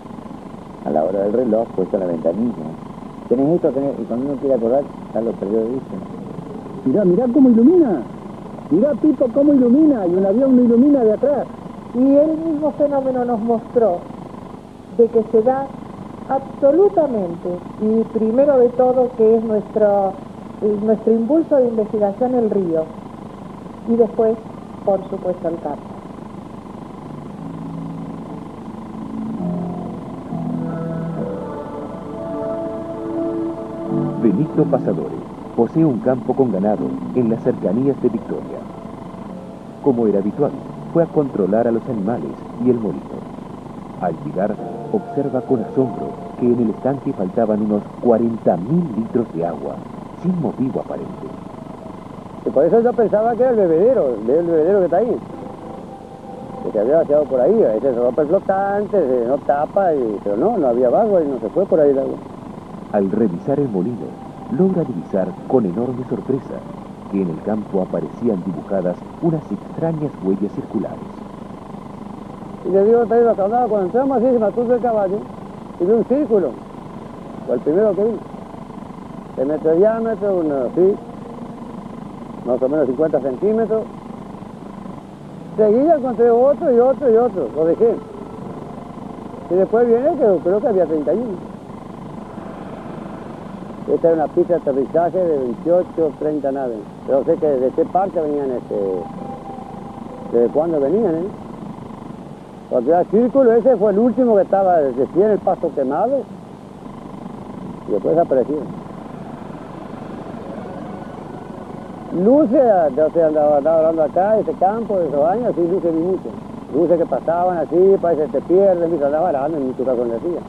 A la hora del reloj, puesto en la ventanilla. ¿Tenés esto? ¿Tenés? Y cuando uno quiere acordar, ya lo perdió de vista. Mirá cómo ilumina. Mirá, Pipo, cómo ilumina. Y un avión lo ilumina de atrás. Y el mismo fenómeno nos mostró de que se da absolutamente, y primero de todo que es nuestro impulso de investigación el río, y después, por supuesto, el campo. Benito Pasadores posee un campo con ganado en las cercanías de Victoria. Como era habitual, fue a controlar a los animales y el molino. Al llegar, observa con asombro que en el estanque faltaban unos 40.000 litros de agua, sin motivo aparente. Y por eso yo pensaba que era el bebedero que está ahí. Que se había vaciado por ahí, a veces se rompe el flotante, no tapa, pero no había agua y no se fue por ahí el agua. Al revisar el molino, logra divisar con enorme sorpresa que en el campo aparecían dibujadas unas extrañas huellas circulares. Y le digo, cuando entramos así, se me aturdió el caballo y vi un círculo, fue el primero que vi. 6 metros de diámetro, más o menos 50 centímetros. Seguía, encontré otro y otro y otro, lo dejé. Y después viene que creo que había 31. Esta era una pista de aterrizaje de 28, 30 naves. Pero sé que de qué parte venían, desde cuándo venían, Porque el círculo ese fue el último que estaba recién en el pasto quemado y después desaparecieron. Luces, andaba hablando acá, este campo, de esos años, así luces vi mucho. Luces que pasaban así, parece que te pierden, y andaba hablando en mi casa con la tía.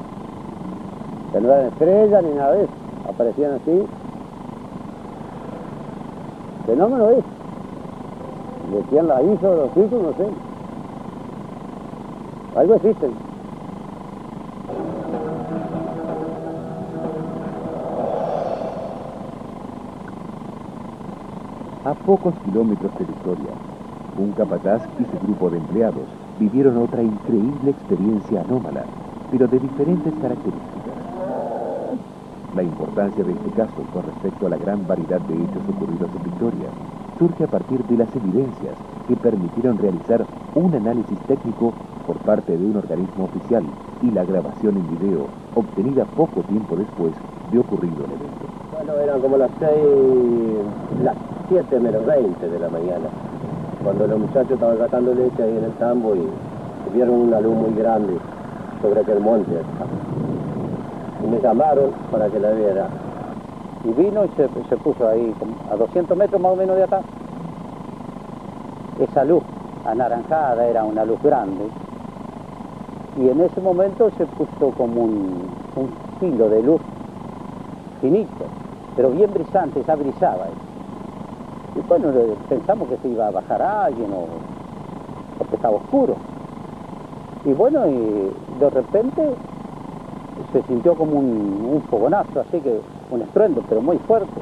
Que no eran estrellas ni nada de eso, aparecían así. Fenómeno es. ¿De quién la hizo, los círculos? No sé. Algo existe. A pocos kilómetros de Victoria, un capataz y su grupo de empleados vivieron otra increíble experiencia anómala, pero de diferentes características. La importancia de este caso con respecto a la gran variedad de hechos ocurridos en Victoria surge a partir de las evidencias que permitieron realizar un análisis técnico por parte de un organismo oficial y la grabación en video obtenida poco tiempo después de ocurrido el evento. Bueno, eran como las 7 menos 20 de la mañana, cuando los muchachos estaban sacando leche ahí en el tambo y vieron una luz muy grande sobre aquel monte. Y me llamaron para que la viera. Y vino y se puso ahí a 200 metros más o menos de acá. Esa luz anaranjada era una luz grande. Y en ese momento se puso como un filo de luz finito, pero bien brisante, ya brisaba. Y bueno, pensamos que se iba a bajar alguien porque estaba oscuro. Y bueno, y de repente se sintió como un fogonazo, así que un estruendo, pero muy fuerte.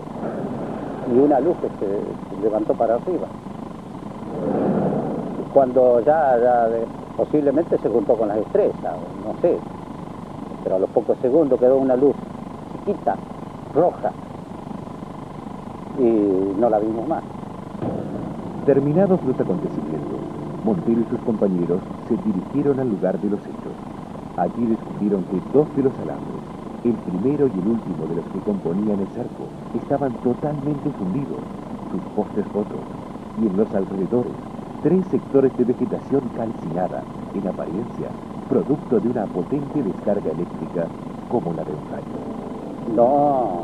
Y una luz que se levantó para arriba. Cuando ya posiblemente se juntó con las estrellas, no sé. Pero a los pocos segundos quedó una luz chiquita, roja, y no la vimos más. Terminados los acontecimientos, Montero y sus compañeros se dirigieron al lugar de los hechos. Allí descubrieron que 2 de los alambres, el primero y el último de los que componían el cerco, estaban totalmente fundidos, sus postes rotos, y en los alrededores, 3 sectores de vegetación calcinada, en apariencia, producto de una potente descarga eléctrica como la de un rayo. No,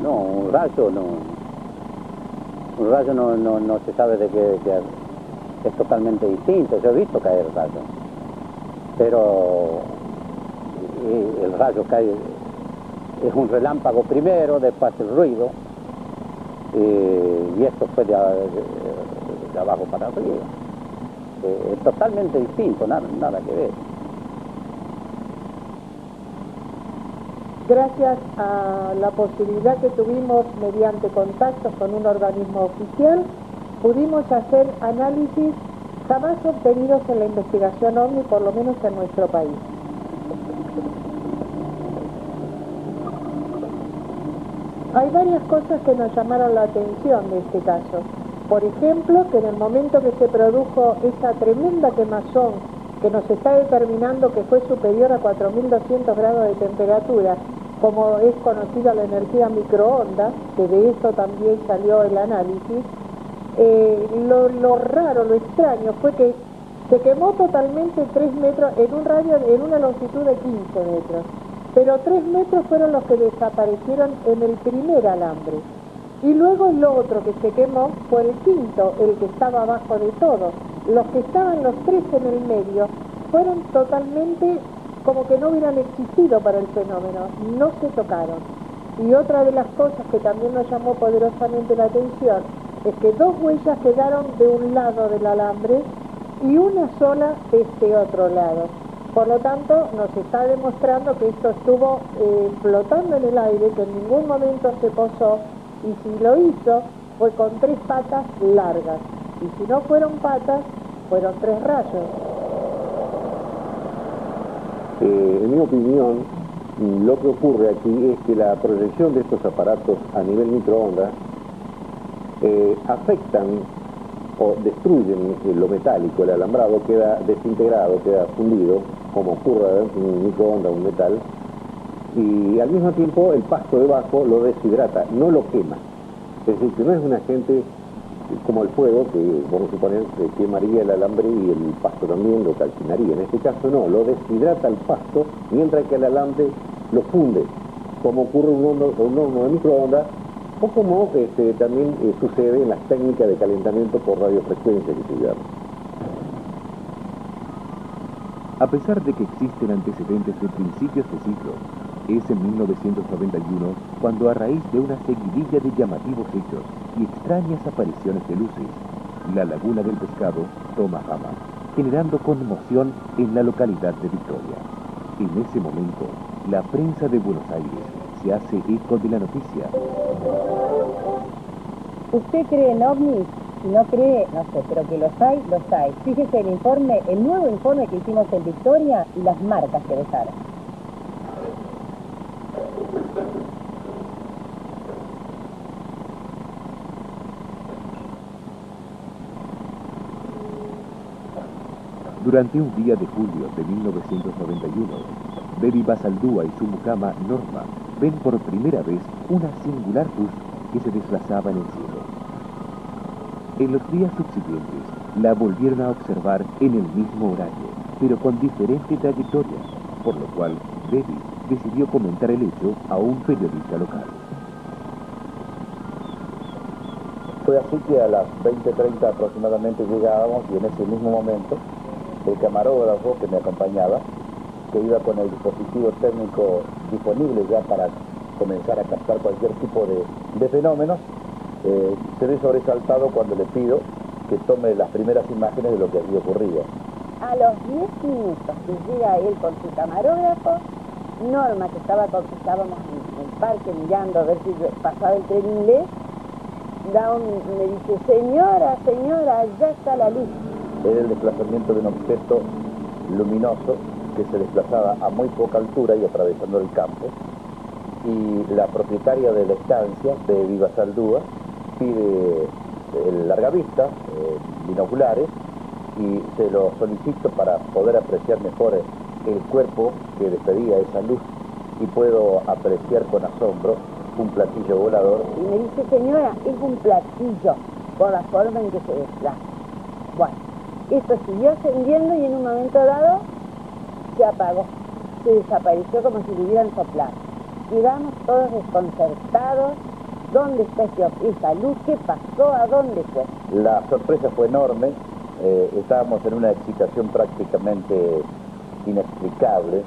un rayo no. Un rayo no se sabe de qué es totalmente distinto. Yo he visto caer rayos, pero el rayo cae, es un relámpago primero, después el ruido, y esto fue de abajo para arriba. Es totalmente distinto, nada que ver. gracias a la posibilidad que tuvimos mediante contactos con un organismo oficial, pudimos hacer análisis jamás obtenidos en la investigación OVNI, por lo menos en nuestro país. Hay varias cosas que nos llamaron la atención de este caso. Por ejemplo, que en el momento que se produjo esa tremenda quemazón que nos está determinando que fue superior a 4.200 grados de temperatura, como es conocida la energía microondas, que de eso también salió el análisis, lo raro, lo extraño fue que se quemó totalmente 3 metros en un radio, en una longitud de 15 metros, pero 3 metros fueron los que desaparecieron en el primer alambre. Y luego el otro que se quemó fue el quinto, el que estaba abajo de todo. Los que estaban los 3 en el medio fueron totalmente como que no hubieran existido para el fenómeno, no se tocaron. Y otra de las cosas que también nos llamó poderosamente la atención es que 2 huellas quedaron de un lado del alambre y una sola de este otro lado. Por lo tanto, nos está demostrando que esto estuvo flotando en el aire, que en ningún momento se posó, y si lo hizo, fue con 3 patas largas. Y si no fueron patas, fueron 3 rayos. En mi opinión, lo que ocurre aquí es que la proyección de estos aparatos a nivel microondas afectan o destruyen lo metálico, el alambrado queda desintegrado, queda fundido, como ocurre en un microondas, un metal, y al mismo tiempo el pasto debajo lo deshidrata, no lo quema. Es decir, que no es un agente como el fuego, que vamos a suponer quemaría el alambre y el pasto también lo calcinaría. En este caso no, lo deshidrata el pasto, mientras que el alambre lo funde, como ocurre en un horno de microondas, o como también sucede en las técnicas de calentamiento por radiofrecuencia que se llama. A pesar de que existen antecedentes de principios de siglo, es en 1991 cuando, a raíz de una seguidilla de llamativos hechos y extrañas apariciones de luces, la Laguna del Pescado toma fama, generando conmoción en la localidad de Victoria. En ese momento, la prensa de Buenos Aires se hace eco de la noticia. ¿Usted cree en ovnis? Si no cree, no sé, pero que los hay, los hay. Fíjese el informe, el nuevo informe que hicimos en Victoria y las marcas que dejaron. Durante un día de julio de 1991, Baby Basaldúa y su mucama Norma ven por primera vez una singular luz que se desplazaba en el cielo. En los días subsiguientes, la volvieron a observar en el mismo horario, pero con diferente trayectoria, por lo cual Baby decidió comentar el hecho a un periodista local. Fue así que a las 20:30 aproximadamente llegábamos, y en ese mismo momento el camarógrafo que me acompañaba, que iba con el dispositivo técnico disponible ya para comenzar a captar cualquier tipo de fenómenos, se ve sobresaltado cuando le pido que tome las primeras imágenes de lo que había ocurrido. A los 10 minutos que llega él con su camarógrafo, Norma, que estábamos en el parque mirando a ver si pasaba el tren inglés, me dice, señora, ya está la luz. Era el desplazamiento de un objeto luminoso que se desplazaba a muy poca altura y atravesando el campo, y la propietaria de la estancia, de Viva Saldúa, pide el largavista, binoculares, y se lo solicito para poder apreciar mejor el cuerpo que despedía esa luz, y puedo apreciar con asombro un platillo volador. Y me dice, señora, es un platillo, por la forma en que se desplaza. Bueno, esto siguió ascendiendo y en un momento dado se apagó, se desapareció como si le hubieran soplado. Quedamos todos desconcertados. ¿Dónde está esa luz? ¿Qué pasó? ¿A dónde fue? La sorpresa fue enorme. Estábamos en una excitación prácticamente inexplicable.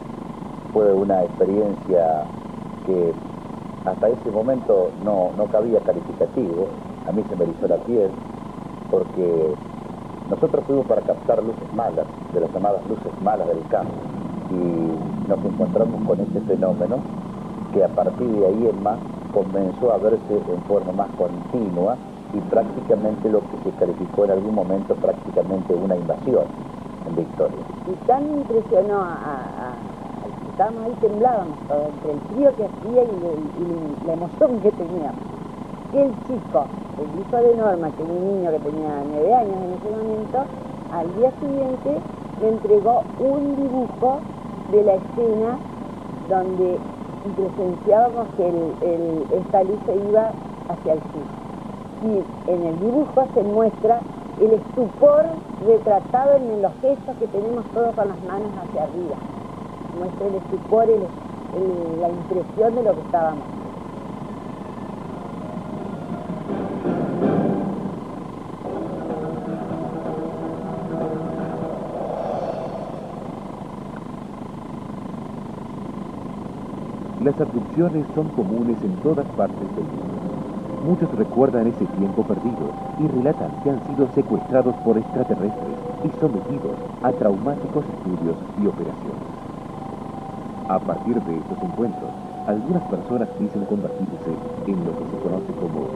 Fue una experiencia que hasta ese momento no cabía calificativo. A mí se me erizó la piel, porque nosotros fuimos para captar luces malas, de las llamadas luces malas del campo, y nos encontramos con este fenómeno que a partir de ahí en más comenzó a verse en forma más continua y prácticamente lo que se calificó en algún momento prácticamente una invasión en Victoria. Y tan impresionó estábamos ahí, temblábamos todo, entre el frío que hacía y la emoción que teníamos. Que el chico, el hijo de Norma, que era un niño que tenía 9 años en ese momento, al día siguiente le entregó un dibujo de la escena donde presenciábamos que esta luz se iba hacia el sur. Y en el dibujo se muestra el estupor retratado en los gestos que tenemos todos con las manos hacia arriba. Muestra el estupor, la impresión de lo que estábamos. Las abducciones son comunes en todas partes del mundo. Muchos recuerdan ese tiempo perdido y relatan que han sido secuestrados por extraterrestres y sometidos a traumáticos estudios y operaciones. A partir de estos encuentros, algunas personas dicen convertirse en lo que se conoce como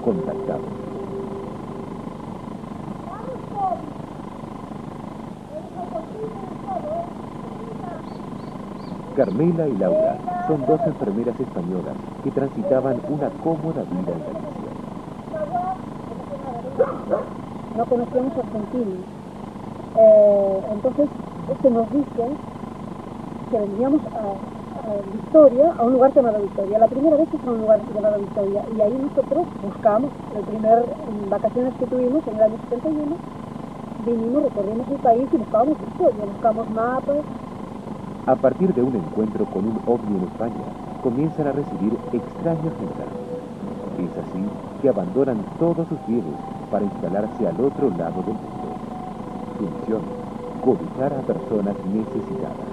contactados. Carmela y Laura son 2 enfermeras españolas que transitaban una cómoda vida en Galicia. No conocíamos Argentina. Entonces, nos dicen que veníamos a Victoria, a un lugar llamado Victoria. La primera vez que fue a un lugar llamado Victoria, y ahí nosotros buscamos, vacaciones que tuvimos en el año 71, vinimos, recorrimos el país y buscábamos Victoria, buscamos mapas. A partir de un encuentro con un ovni en España, comienzan a recibir extraños mensajes. Es así que abandonan todos sus bienes para instalarse al otro lado del mundo. Su misión, cobijar a personas necesitadas.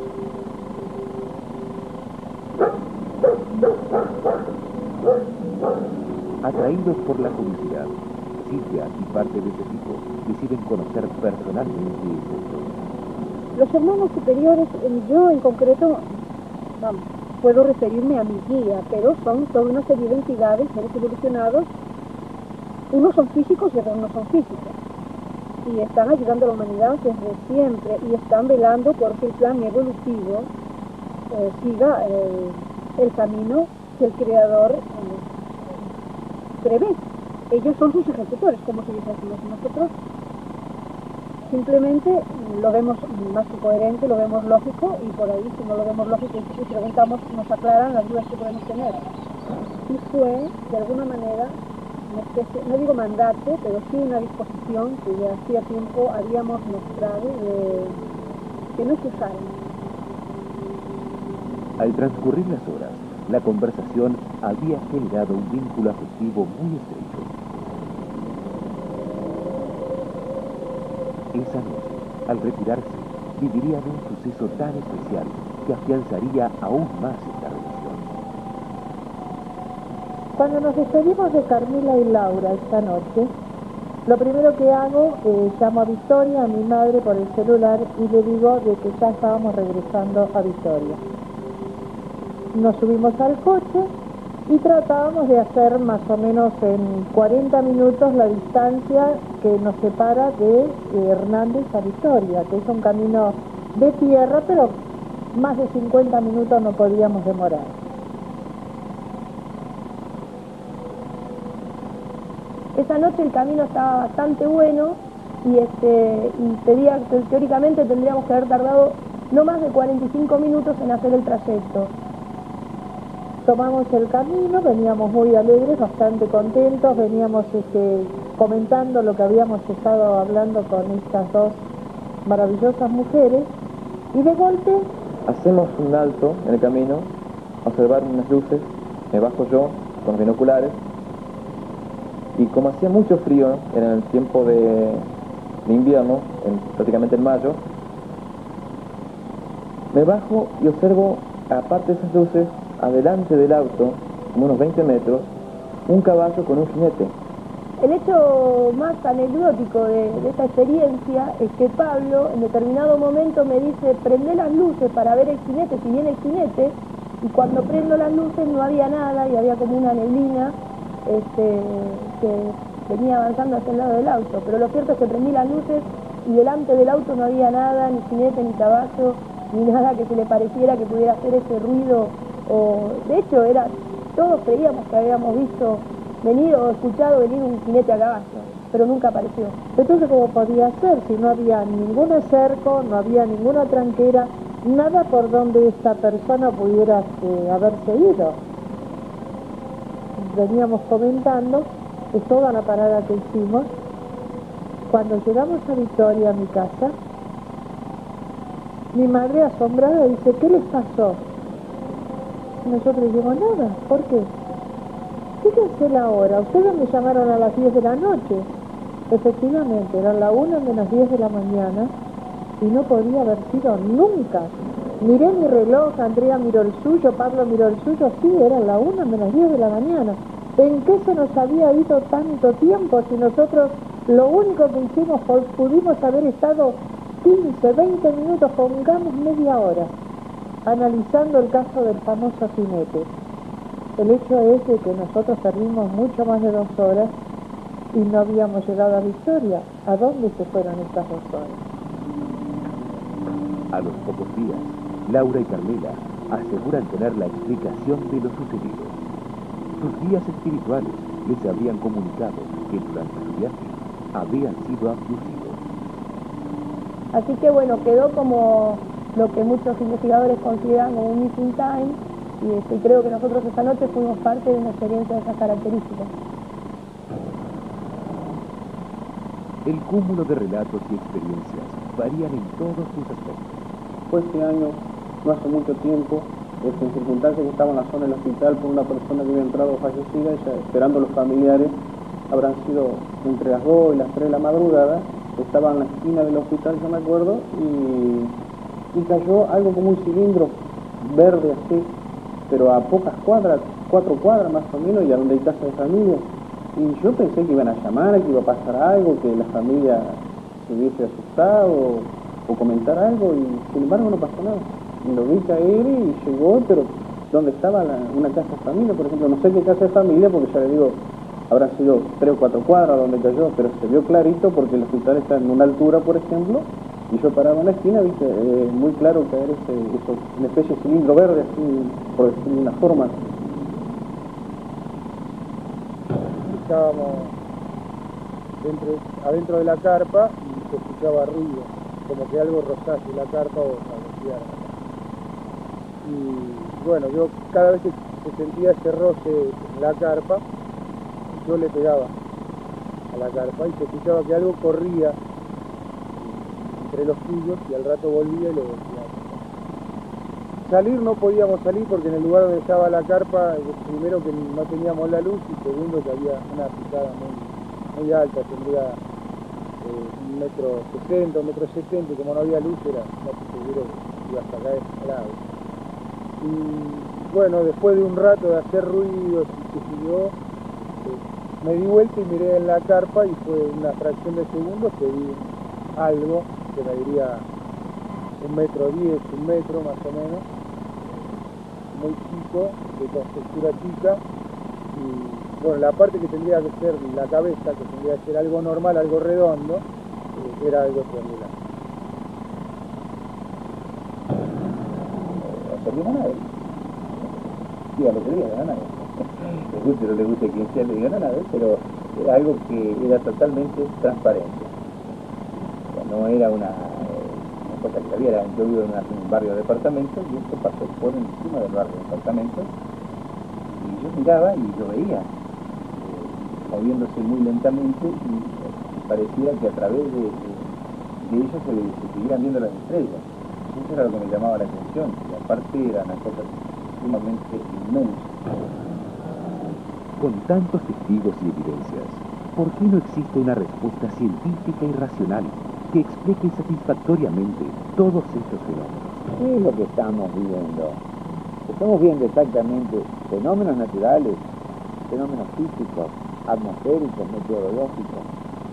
Atraídos por la curiosidad, Silvia y parte de ese equipo deciden conocer personalmente el mundo. Los hermanos superiores, yo en concreto, puedo referirme a mi guía, pero son toda una serie de entidades, seres evolucionados. Unos son físicos y otros no son físicos. Y están ayudando a la humanidad desde siempre y están velando porque el plan evolutivo siga el camino que el Creador prevé. Ellos son sus ejecutores, como se dice así. Nosotros simplemente lo vemos más que coherente, lo vemos lógico, y por ahí, si no lo vemos lógico y preguntamos, nos aclaran las dudas que podemos tener. Y fue, de alguna manera, una especie, no digo mandato, pero sí una disposición que ya hacía tiempo habíamos mostrado de que no se usaran. Al transcurrir las horas, la conversación había generado un vínculo afectivo muy estrecho. Esa noche, al retirarse, vivirían un suceso tan especial que afianzaría aún más esta relación. Cuando nos despedimos de Carmela y Laura esta noche, lo primero que hago es llamo a Victoria, a mi madre, por el celular y le digo de que ya estábamos regresando a Victoria. Nos subimos al coche y tratábamos de hacer más o menos en 40 minutos la distancia que nos separa de Hernández a Victoria, que es un camino de tierra, pero más de 50 minutos no podíamos demorar. Esa noche el camino estaba bastante bueno y teóricamente tendríamos que haber tardado no más de 45 minutos en hacer el trayecto. Tomamos el camino, veníamos muy alegres, bastante contentos, veníamos comentando lo que habíamos estado hablando con estas 2 maravillosas mujeres, y de golpe hacemos un alto en el camino, a observar unas luces, me bajo yo con los binoculares, y como hacía mucho frío en el tiempo de invierno, prácticamente en mayo, me bajo y observo, aparte de esas luces, adelante del auto, como unos 20 metros, un caballo con un jinete. El hecho más anecdótico de esta experiencia es que Pablo en determinado momento me dice: prende las luces para ver el jinete. Si viene el jinete, Y cuando prendo las luces no había nada y había como una neblina que venía avanzando hacia el lado del auto. Pero lo cierto es que prendí las luces y delante del auto no había nada, ni jinete, ni caballo, ni nada que se le pareciera que pudiera hacer ese ruido. De hecho, todos creíamos que habíamos visto venir o escuchado venir un jinete a caballo, pero nunca apareció. Entonces, ¿cómo podía ser? Si no había ningún cerco, no había ninguna tranquera, nada por donde esta persona pudiera haberse ido. Veníamos comentando que toda la parada que hicimos, cuando llegamos a Victoria, a mi casa, mi madre asombrada dice, ¿qué les pasó? Y nosotros decimos, nada, ¿por qué? Fíjense la hora, ustedes me llamaron a las 10 de la noche. Efectivamente, eran la 1 menos 10 de la mañana y no podía haber sido nunca. Miré mi reloj, Andrea miró el suyo, Pablo miró el suyo, sí, eran la 1 menos 10 de la mañana. ¿En qué se nos había ido tanto tiempo si nosotros lo único que hicimos pudimos haber estado 15, 20 minutos, pongamos media hora, analizando el caso del famoso jinete? El hecho es de que nosotros perdimos mucho más de 2 horas y no habíamos llegado a Victoria. ¿A dónde se fueron estas 2 horas? A los pocos días, Laura y Carmela aseguran tener la explicación de lo sucedido. Sus guías espirituales les habrían comunicado que durante su viaje habían sido abducidos. Así que bueno, quedó como lo que muchos investigadores consideran como un missing time, y creo que nosotros esta noche fuimos parte de una experiencia de esas características. El cúmulo de relatos y experiencias varían en todos sus aspectos. Fue este año, no hace mucho tiempo, en circunstancias que estaba en la zona del hospital por una persona que había entrado fallecida, y ya esperando a los familiares, habrán sido entre las 2 y las 3 de la madrugada, estaba en la esquina del hospital, yo me acuerdo, y cayó algo como un cilindro verde así, pero a pocas cuadras, 4 cuadras más o menos, y a donde hay casa de familia. Y yo pensé que iban a llamar, que iba a pasar algo, que la familia se hubiese asustado o comentar algo, y sin embargo no pasó nada. Y lo vi caer y llegó, pero donde estaba una casa de familia, por ejemplo, no sé qué casa de familia, porque ya le digo, habrán sido 3 o 4 cuadras donde cayó, pero se vio clarito porque el hospital está en una altura, por ejemplo, y yo paraba en la esquina, viste, muy claro caer una especie de cilindro verde, así, por decirlo de una forma. Estábamos adentro de la carpa y se escuchaba ruido, como que algo rozase la carpa o la. Y bueno, yo cada vez que se sentía ese roce en la carpa, yo le pegaba a la carpa y se escuchaba que algo corría entre los tuyos y al rato volvía y lo volvía a tocar. Salir no podíamos salir porque en el lugar donde estaba la carpa, primero que no teníamos la luz y segundo que había una picada muy alta, tendría 1,60 m, 1,70 m, y como no había luz era casi seguro que iba hasta caer al agua. Y bueno, después de un rato de hacer ruidos y que siguió, me di vuelta y miré en la carpa y fue una fracción de segundos que vi algo que me diría 1,10 m, 1 metro más o menos, muy chico, de contextura chica, y bueno, la parte que tendría que ser la cabeza, que tendría que ser algo normal, algo redondo, era algo triangular. ¿Salió una nave? Sí, a lo que diga, la nave. Le guste o no le guste a quien sea, le diga la nave, pero era algo que era totalmente transparente. O sea, no era una cosa que había. Yo vivo en un barrio de departamentos y esto pasó por encima del barrio de departamentos. Y yo miraba y lo veía, moviéndose muy lentamente, y parecía que a través de ellos se siguieran viendo las estrellas. Eso era lo que me llamaba la atención, y aparte era una cosa sumamente inmensa. Con tantos testigos y evidencias, ¿por qué no existe una respuesta científica y racional que explique satisfactoriamente todos estos fenómenos? ¿Qué es lo que estamos viendo? Estamos viendo exactamente fenómenos naturales, fenómenos físicos, atmosféricos, meteorológicos,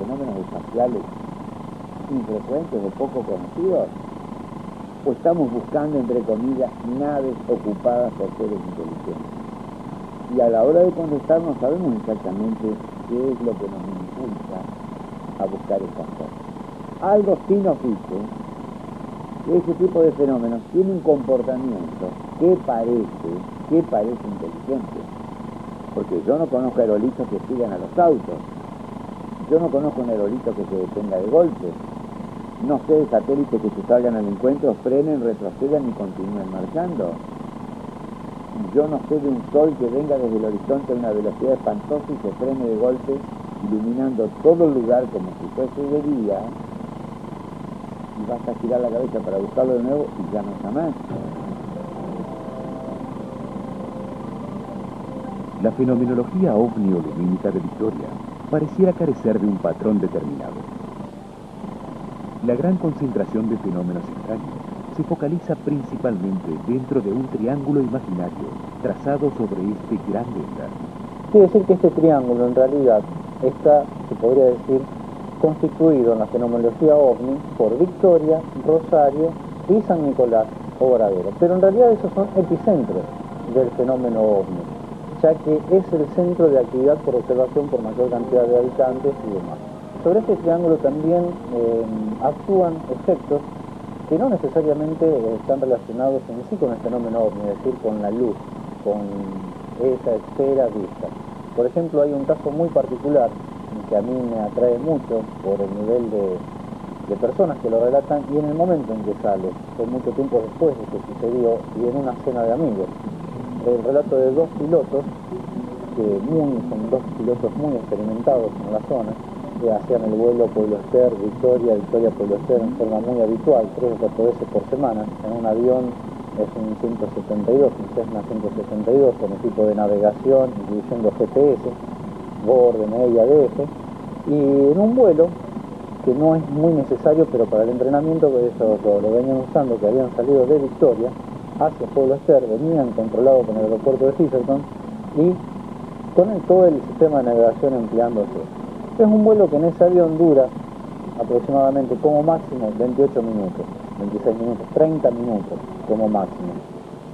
fenómenos espaciales infrecuentes o poco conocidos. o estamos buscando, entre comillas, naves ocupadas por seres inteligentes? Y a la hora de contestar no sabemos exactamente qué es lo que nos impulsa a buscar estas cosas. Algo sí nos dice que ese tipo de fenómenos tiene un comportamiento que parece inteligente. Porque yo no conozco aerolitos que sigan a los autos. Yo no conozco un aerolito que se detenga de golpe. No sé de satélites que se salgan al encuentro, frenen, retrocedan y continúen marchando. Yo no sé de un sol que venga desde el horizonte a una velocidad espantosa y se frene de golpe, iluminando todo el lugar como si fuese de día, y vas a girar la cabeza para buscarlo de nuevo y ya no está más. La fenomenología ovni o lumínica de Victoria pareciera carecer de un patrón determinado. La gran concentración de fenómenos extraños se focaliza principalmente dentro de un triángulo imaginario trazado sobre este gran delta. Quiere decir que este triángulo en realidad está, se podría decir, constituido en la fenomenología ovni por Victoria, Rosario y San Nicolás o Varadero. Pero en realidad esos son epicentros del fenómeno ovni, ya que es el centro de actividad por observación por mayor cantidad de habitantes y demás. Sobre este triángulo también actúan efectos que no necesariamente están relacionados en sí con el fenómeno ovni, es decir, con la luz, con esa esfera vista. Por ejemplo, hay un caso muy particular que a mí me atrae mucho por el nivel de personas que lo relatan y en el momento en que sale, fue mucho tiempo después de que sucedió y en una cena de amigos. El relato de dos pilotos, son dos pilotos muy experimentados en la zona, que hacían el vuelo Pueblo Ester, Victoria, Pueblo Ester en forma muy habitual, 3 o 4 veces por semana, en un avión, es un 172, un Cessna 172, con equipo de navegación, incluyendo GPS, borde, media, DF, y en un vuelo que no es muy necesario, pero para el entrenamiento, que eso lo venían usando, que habían salido de Victoria hacia Pueblo Ester, venían controlados con el aeropuerto de Fisherton y con todo el sistema de navegación empleándose. Es un vuelo que en ese avión dura aproximadamente como máximo 28 minutos, 26 minutos, 30 minutos como máximo.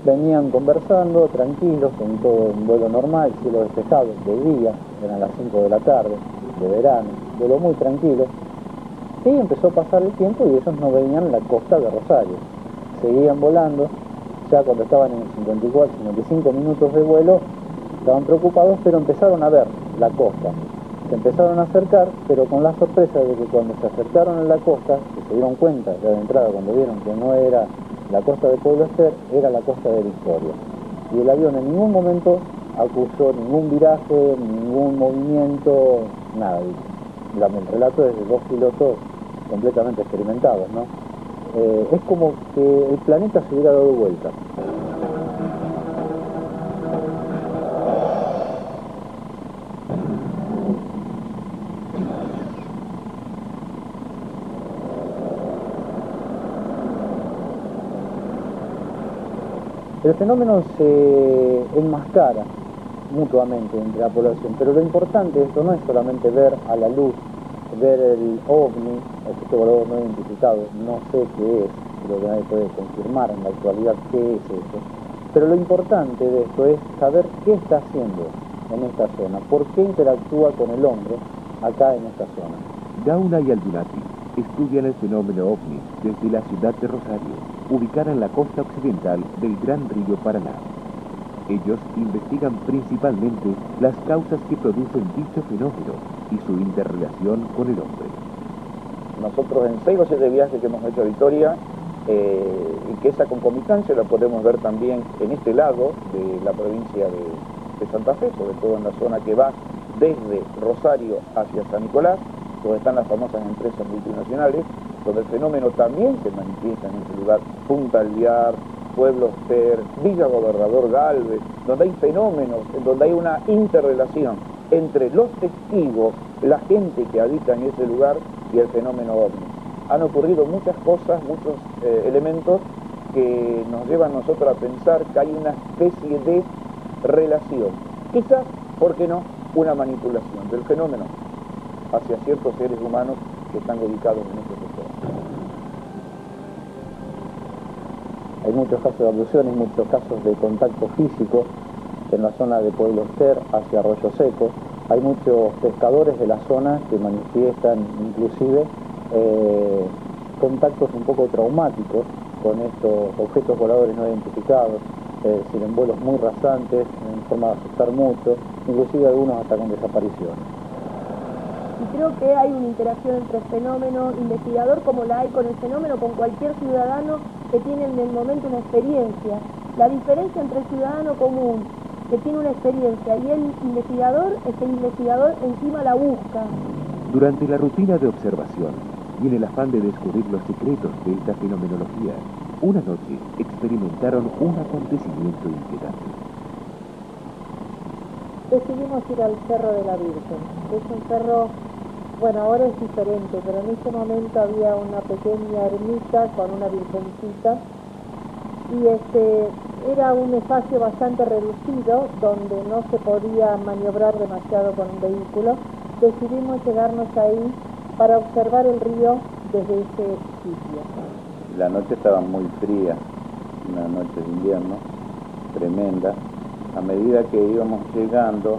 Venían conversando tranquilos, en todo un vuelo normal, cielo despejado, de día, eran las 5 de la tarde, de verano, vuelo muy tranquilo. Y empezó a pasar el tiempo y ellos no veían la costa de Rosario. Seguían volando, ya cuando estaban en 54, 55 minutos de vuelo, estaban preocupados, pero empezaron a ver la costa. Se empezaron a acercar, pero con la sorpresa de que cuando se acercaron a la costa, que se dieron cuenta ya de entrada cuando vieron que no era la costa de Pueblo Ester, era la costa de Victoria. Y el avión en ningún momento acusó ningún viraje, ningún movimiento, nada. El relato es de dos pilotos completamente experimentados, ¿no? Es como que el planeta se hubiera dado vuelta. El fenómeno se enmascara mutuamente entre la población, pero lo importante de esto no es solamente ver a la luz, ver el ovni, el objeto volador no identificado, no sé qué es, pero que nadie puede confirmar en la actualidad qué es eso. Pero lo importante de esto es saber qué está haciendo en esta zona, por qué interactúa con el hombre acá en esta zona. Gauna y Aldunati estudian el fenómeno ovni desde la ciudad de Rosario, ubicada en la costa occidental del Gran Río Paraná. Ellos investigan principalmente las causas que producen dicho fenómeno y su interrelación con el hombre. Nosotros en 6 o 7 viajes que hemos hecho a Victoria, y que esa concomitancia la podemos ver también en este lado de la provincia de Santa Fe, sobre todo en la zona que va desde Rosario hacia San Nicolás, donde están las famosas empresas multinacionales, donde el fenómeno también se manifiesta en ese lugar, Punta Alvear, Pueblo Ester, Villa Gobernador Galvez, donde hay fenómenos, donde hay una interrelación entre los testigos, la gente que habita en ese lugar y el fenómeno ovni. Han ocurrido muchas cosas, muchos elementos que nos llevan a nosotros a pensar que hay una especie de relación, quizás, ¿por qué no?, una manipulación del fenómeno hacia ciertos seres humanos que están ubicados en este sector. Hay muchos casos de abducciones, muchos casos de contacto físico en la zona de Pueblo Ester hacia Arroyo Seco. Hay muchos pescadores de la zona que manifiestan inclusive contactos un poco traumáticos con estos objetos voladores no identificados, es decir, en vuelos muy rasantes, en forma de asustar mucho, inclusive algunos hasta con desapariciones. Y creo que hay una interacción entre el fenómeno investigador, como la hay con el fenómeno, con cualquier ciudadano que tiene en el momento una experiencia. La diferencia entre el ciudadano común, que tiene una experiencia, y el investigador, es que el investigador encima la busca. Durante la rutina de observación y en el afán de descubrir los secretos de esta fenomenología, una noche experimentaron un acontecimiento inquietante. Decidimos ir al Cerro de la Virgen. Es un cerro, bueno, ahora es diferente, pero en ese momento había una pequeña ermita con una virgencita y era un espacio bastante reducido donde no se podía maniobrar demasiado con un vehículo. Decidimos llegarnos ahí para observar el río desde ese sitio. La noche estaba muy fría, una noche de invierno, tremenda. A medida que íbamos llegando,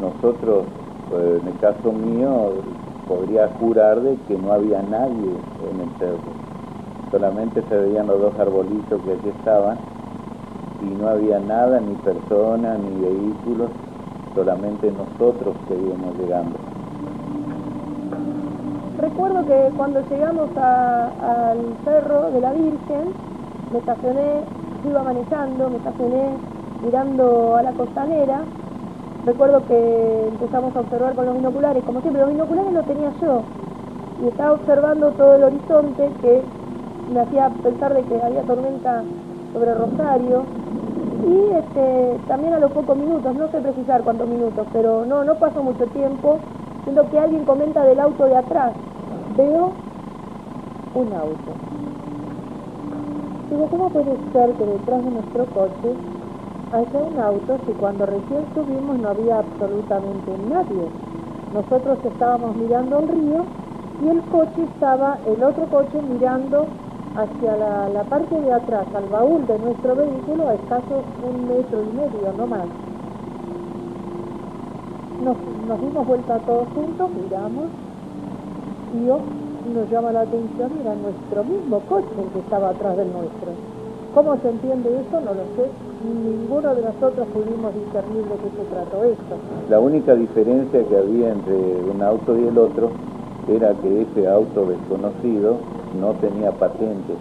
nosotros, en el caso mío, podría jurar de que no había nadie en el cerro. Solamente se veían los dos arbolitos que allí estaban y no había nada, ni personas, ni vehículos, solamente nosotros que íbamos llegando. Recuerdo que cuando llegamos al Cerro de la Virgen, me estacioné, yo iba manejando, me estacioné mirando a la costanera. Recuerdo que empezamos a observar con los binoculares, como siempre, los binoculares los tenía yo, y estaba observando todo el horizonte que me hacía pensar de que había tormenta sobre Rosario, y también a los pocos minutos, no sé precisar cuántos minutos, pero no pasó mucho tiempo, siento que alguien comenta del auto de atrás. Veo un auto. Digo, ¿cómo puede ser que detrás de nuestro coche haya un auto si cuando recién subimos no había absolutamente nadie? Nosotros estábamos mirando el río y el otro coche mirando hacia la parte de atrás, al baúl de nuestro vehículo, a escasos 1,5 metros, no más. Nos dimos vuelta todos juntos, miramos, y nos llama la atención, era nuestro mismo coche el que estaba atrás del nuestro. ¿Cómo se entiende eso? No lo sé. Ninguno de nosotros pudimos discernir de qué se trató esto. La única diferencia que había entre un auto y el otro era que ese auto desconocido no tenía patente,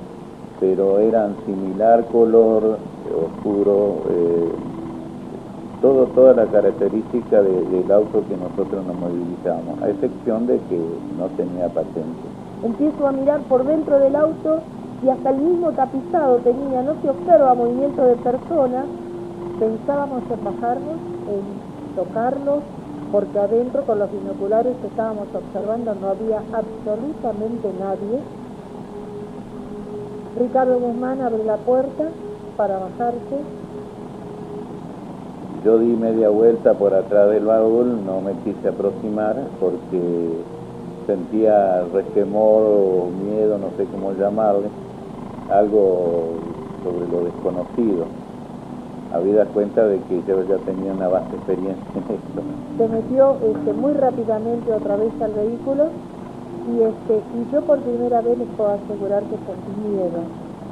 pero eran similar color, oscuro, toda la característica del auto que nosotros nos movilizábamos, a excepción de que no tenía patente. Empiezo a mirar por dentro del auto y hasta el mismo tapizado tenía, no se observa movimiento de personas. Pensábamos en bajarnos, en tocarlos, porque adentro con los binoculares que estábamos observando no había absolutamente nadie. Ricardo Guzmán abre la puerta para bajarse. Yo di media vuelta por atrás del baúl, no me quise aproximar porque sentía resquemor o miedo, no sé cómo llamarle, algo sobre lo desconocido. Habida cuenta de que yo ya tenía una vasta experiencia en esto. Se metió muy rápidamente otra vez al vehículo y yo por primera vez les puedo asegurar que sentí miedo,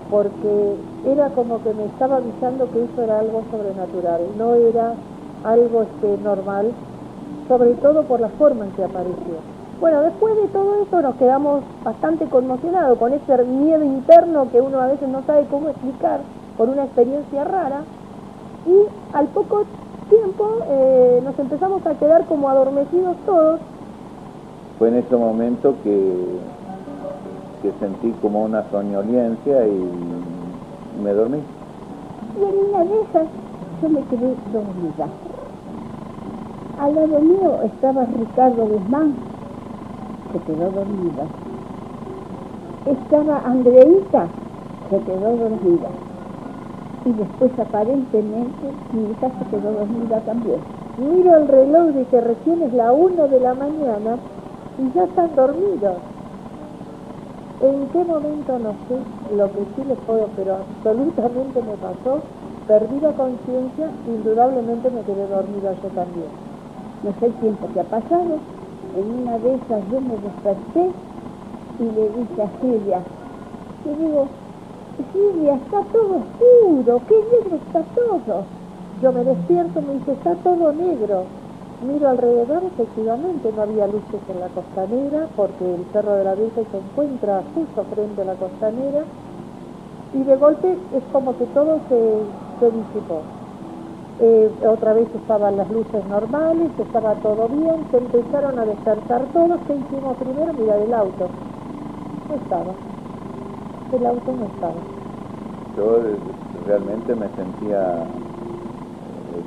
porque era como que me estaba avisando que eso era algo sobrenatural, no era algo normal, sobre todo por la forma en que apareció. Bueno, después de todo eso nos quedamos bastante conmocionados con ese miedo interno que uno a veces no sabe cómo explicar por una experiencia rara, y al poco tiempo nos empezamos a quedar como adormecidos todos. Fue en ese momento que sentí como una soñolencia y me dormí. Y en una de esas yo me quedé dormida. Al lado mío estaba Ricardo Guzmán, se quedó dormida. Estaba Andreita, se quedó dormida. Y después aparentemente mi hija se quedó dormida también. Miro el reloj de que recién es la 1 de la mañana y ya están dormidos. ¿En qué momento? No sé. Lo que sí les puedo, pero absolutamente me pasó, perdí la conciencia, indudablemente me quedé dormida yo también. No sé el tiempo que ha pasado, en una de esas yo me desperté y le dije a Silvia, le digo, Silvia, está todo oscuro, qué negro está todo. Yo me despierto, me dice, está todo negro. Miro alrededor, efectivamente no había luces en la costanera, porque el Cerro de la Virgen se encuentra justo frente a la costanera, y de golpe es como que todo se disipó. Otra vez estaban las luces normales, estaba todo bien, se empezaron a despertar todos. ¿Qué hicimos primero? Mirar el auto. No estaba. El auto no estaba. Yo realmente me sentía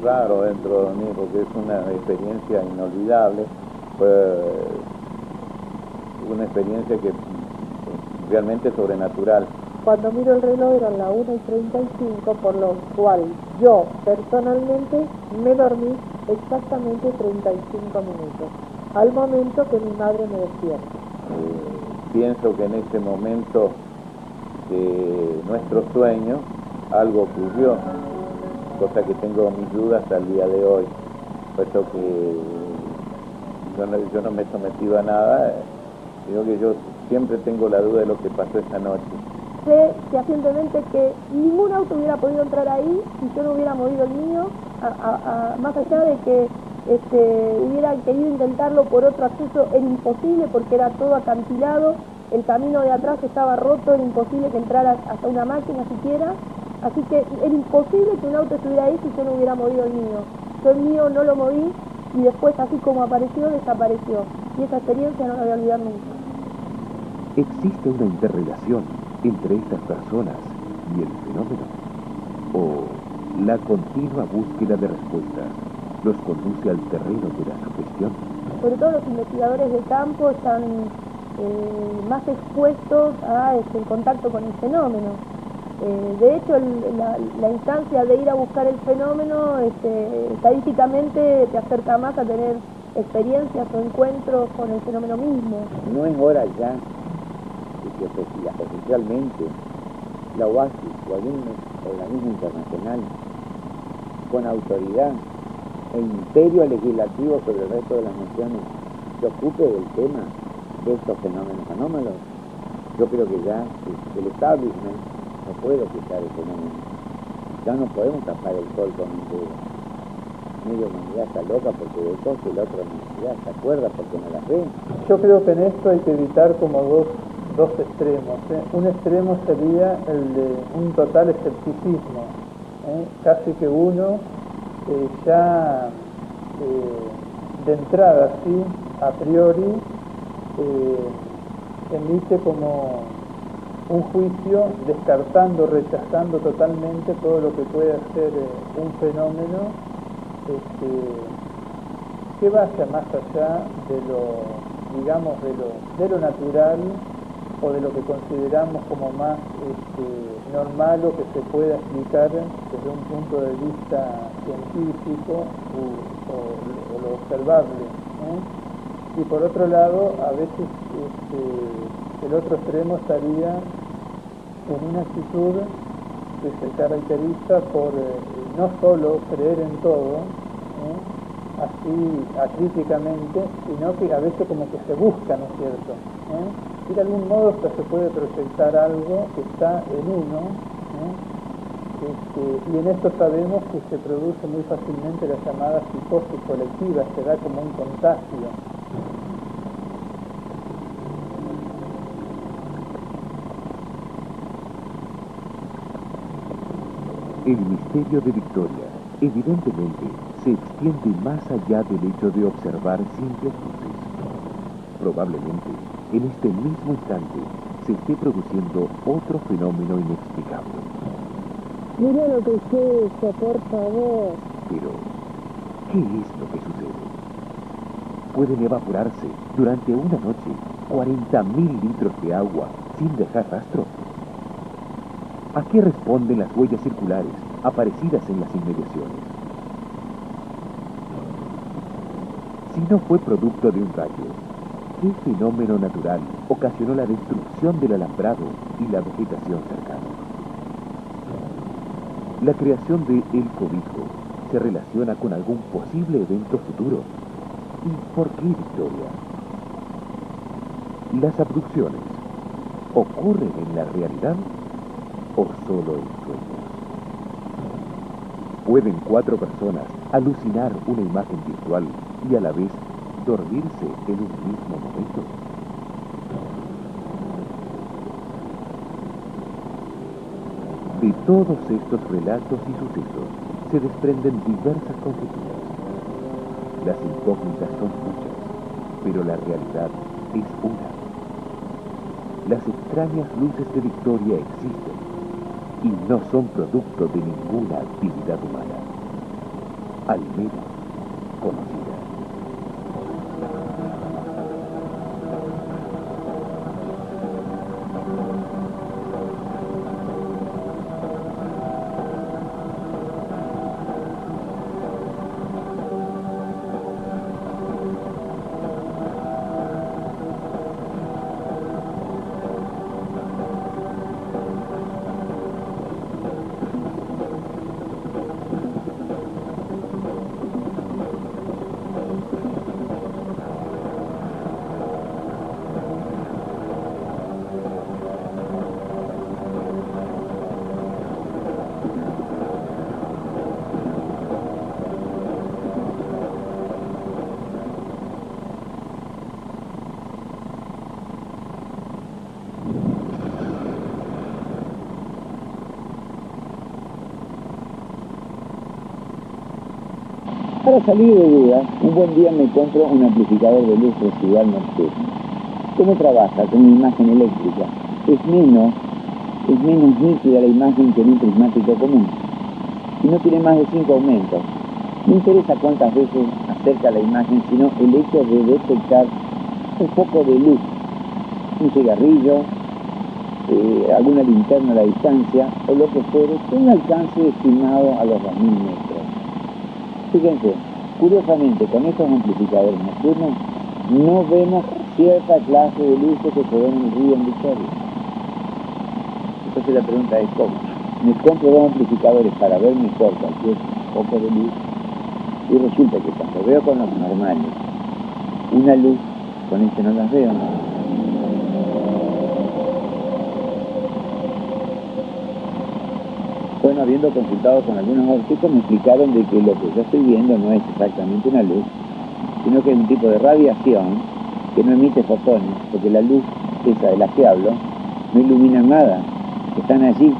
raro dentro de mí porque es una experiencia inolvidable. Fue una experiencia que realmente sobrenatural. Cuando miro el reloj eran las 1:35, por lo cual yo personalmente me dormí exactamente 35 minutos, al momento que mi madre me despierta. Pienso que en ese momento de nuestro sueño algo ocurrió, cosa que tengo mis dudas hasta el día de hoy, puesto que yo no me he sometido a nada. Digo que yo siempre tengo la duda de lo que pasó esa noche. Sé fehacientemente que ningún auto hubiera podido entrar ahí si yo no hubiera movido el mío, más allá de que hubiera querido intentarlo por otro acceso, era imposible porque era todo acantilado, el camino de atrás estaba roto, era imposible que entrara hasta una máquina siquiera, así que era imposible que un auto estuviera ahí si yo no hubiera movido el mío. Yo el mío no lo moví y después, así como apareció, desapareció, y esa experiencia no la voy a olvidar nunca. ¿Existe una interrelación entre estas personas y el fenómeno? ¿O la continua búsqueda de respuestas los conduce al terreno de la sugestión? Sobre todo los investigadores de campo están más expuestos a el contacto con el fenómeno. De hecho, la instancia de ir a buscar el fenómeno estadísticamente te acerca más a tener experiencias o encuentros con el fenómeno mismo. No es hora ya de que oficialmente la OASI o algún organismo internacional con autoridad e imperio legislativo sobre el resto de las naciones se ocupe del tema de estos fenómenos anómalos. Yo creo que ya el establishment no puede ocultar el fenómeno. Ya no podemos tapar el sol con un dedo. Media humanidad está loca porque ve cosas y la otra humanidad se acuerda porque no las ve. Yo creo que en esto hay que evitar como dos extremos. Un extremo sería el de un total escepticismo. Casi que uno ya de entrada, sí, a priori, emite como un juicio descartando, rechazando totalmente todo lo que puede ser un fenómeno que vaya más allá de lo, digamos, de lo natural o de lo que consideramos como más normal o que se pueda explicar desde un punto de vista científico o lo observable. Y por otro lado, a veces el otro extremo estaría en una actitud que se caracteriza por no solo creer en todo, así acríticamente, sino que a veces como que se busca, ¿no es cierto? Y de algún modo hasta se puede proyectar algo que está en uno, y en esto sabemos que se produce muy fácilmente la llamada psicosis colectiva, se da como un contagio. El misterio de Victoria, evidentemente, se extiende más allá del hecho de observar simples luces. Probablemente, en este mismo instante, se esté produciendo otro fenómeno inexplicable. Mira lo que es eso, por favor. Pero, ¿qué es lo que sucede? ¿Pueden evaporarse durante una noche 40.000 litros de agua sin dejar rastro? ¿A qué responden las huellas circulares aparecidas en las inmediaciones? Si no fue producto de un rayo, ¿qué fenómeno natural ocasionó la destrucción del alambrado y la vegetación cercana? La creación de El Cobijo se relaciona con algún posible evento futuro. ¿Y por qué Victoria? ¿Las abducciones ocurren en la realidad o solo en sueños? ¿Pueden 4 personas alucinar una imagen virtual y a la vez dormirse en un mismo momento? De todos estos relatos y sucesos se desprenden diversas conjeturas. Las incógnitas son muchas, pero la realidad es una. Las extrañas luces de Victoria existen y no son producto de ninguna actividad humana, al menos conocida. Para salir de dudas, un buen día me compro un amplificador de luz residual nocturno. ¿Cómo trabaja? Con una imagen eléctrica. Es menos nítida la imagen que en un prismático común. Y no tiene más de 5 aumentos. No interesa cuántas veces acerca la imagen, sino el hecho de detectar un poco de luz, un cigarrillo, alguna linterna a la distancia, o lo que fuere, con un alcance estimado a los 2000 metros. Fíjense, curiosamente, con estos amplificadores nocturnos no vemos cierta clase de luces que se ven en el río en Victoria. Entonces la pregunta es, ¿cómo? Me compro 2 amplificadores para ver mejor cualquier poco de luz y resulta que cuando veo con los normales una luz, con este no las veo. Bueno, habiendo consultado con algunos ópticos, me explicaron de que lo que yo estoy viendo no es exactamente una luz, sino que es un tipo de radiación que no emite fotones, porque la luz esa de la que hablo no ilumina nada, están allí.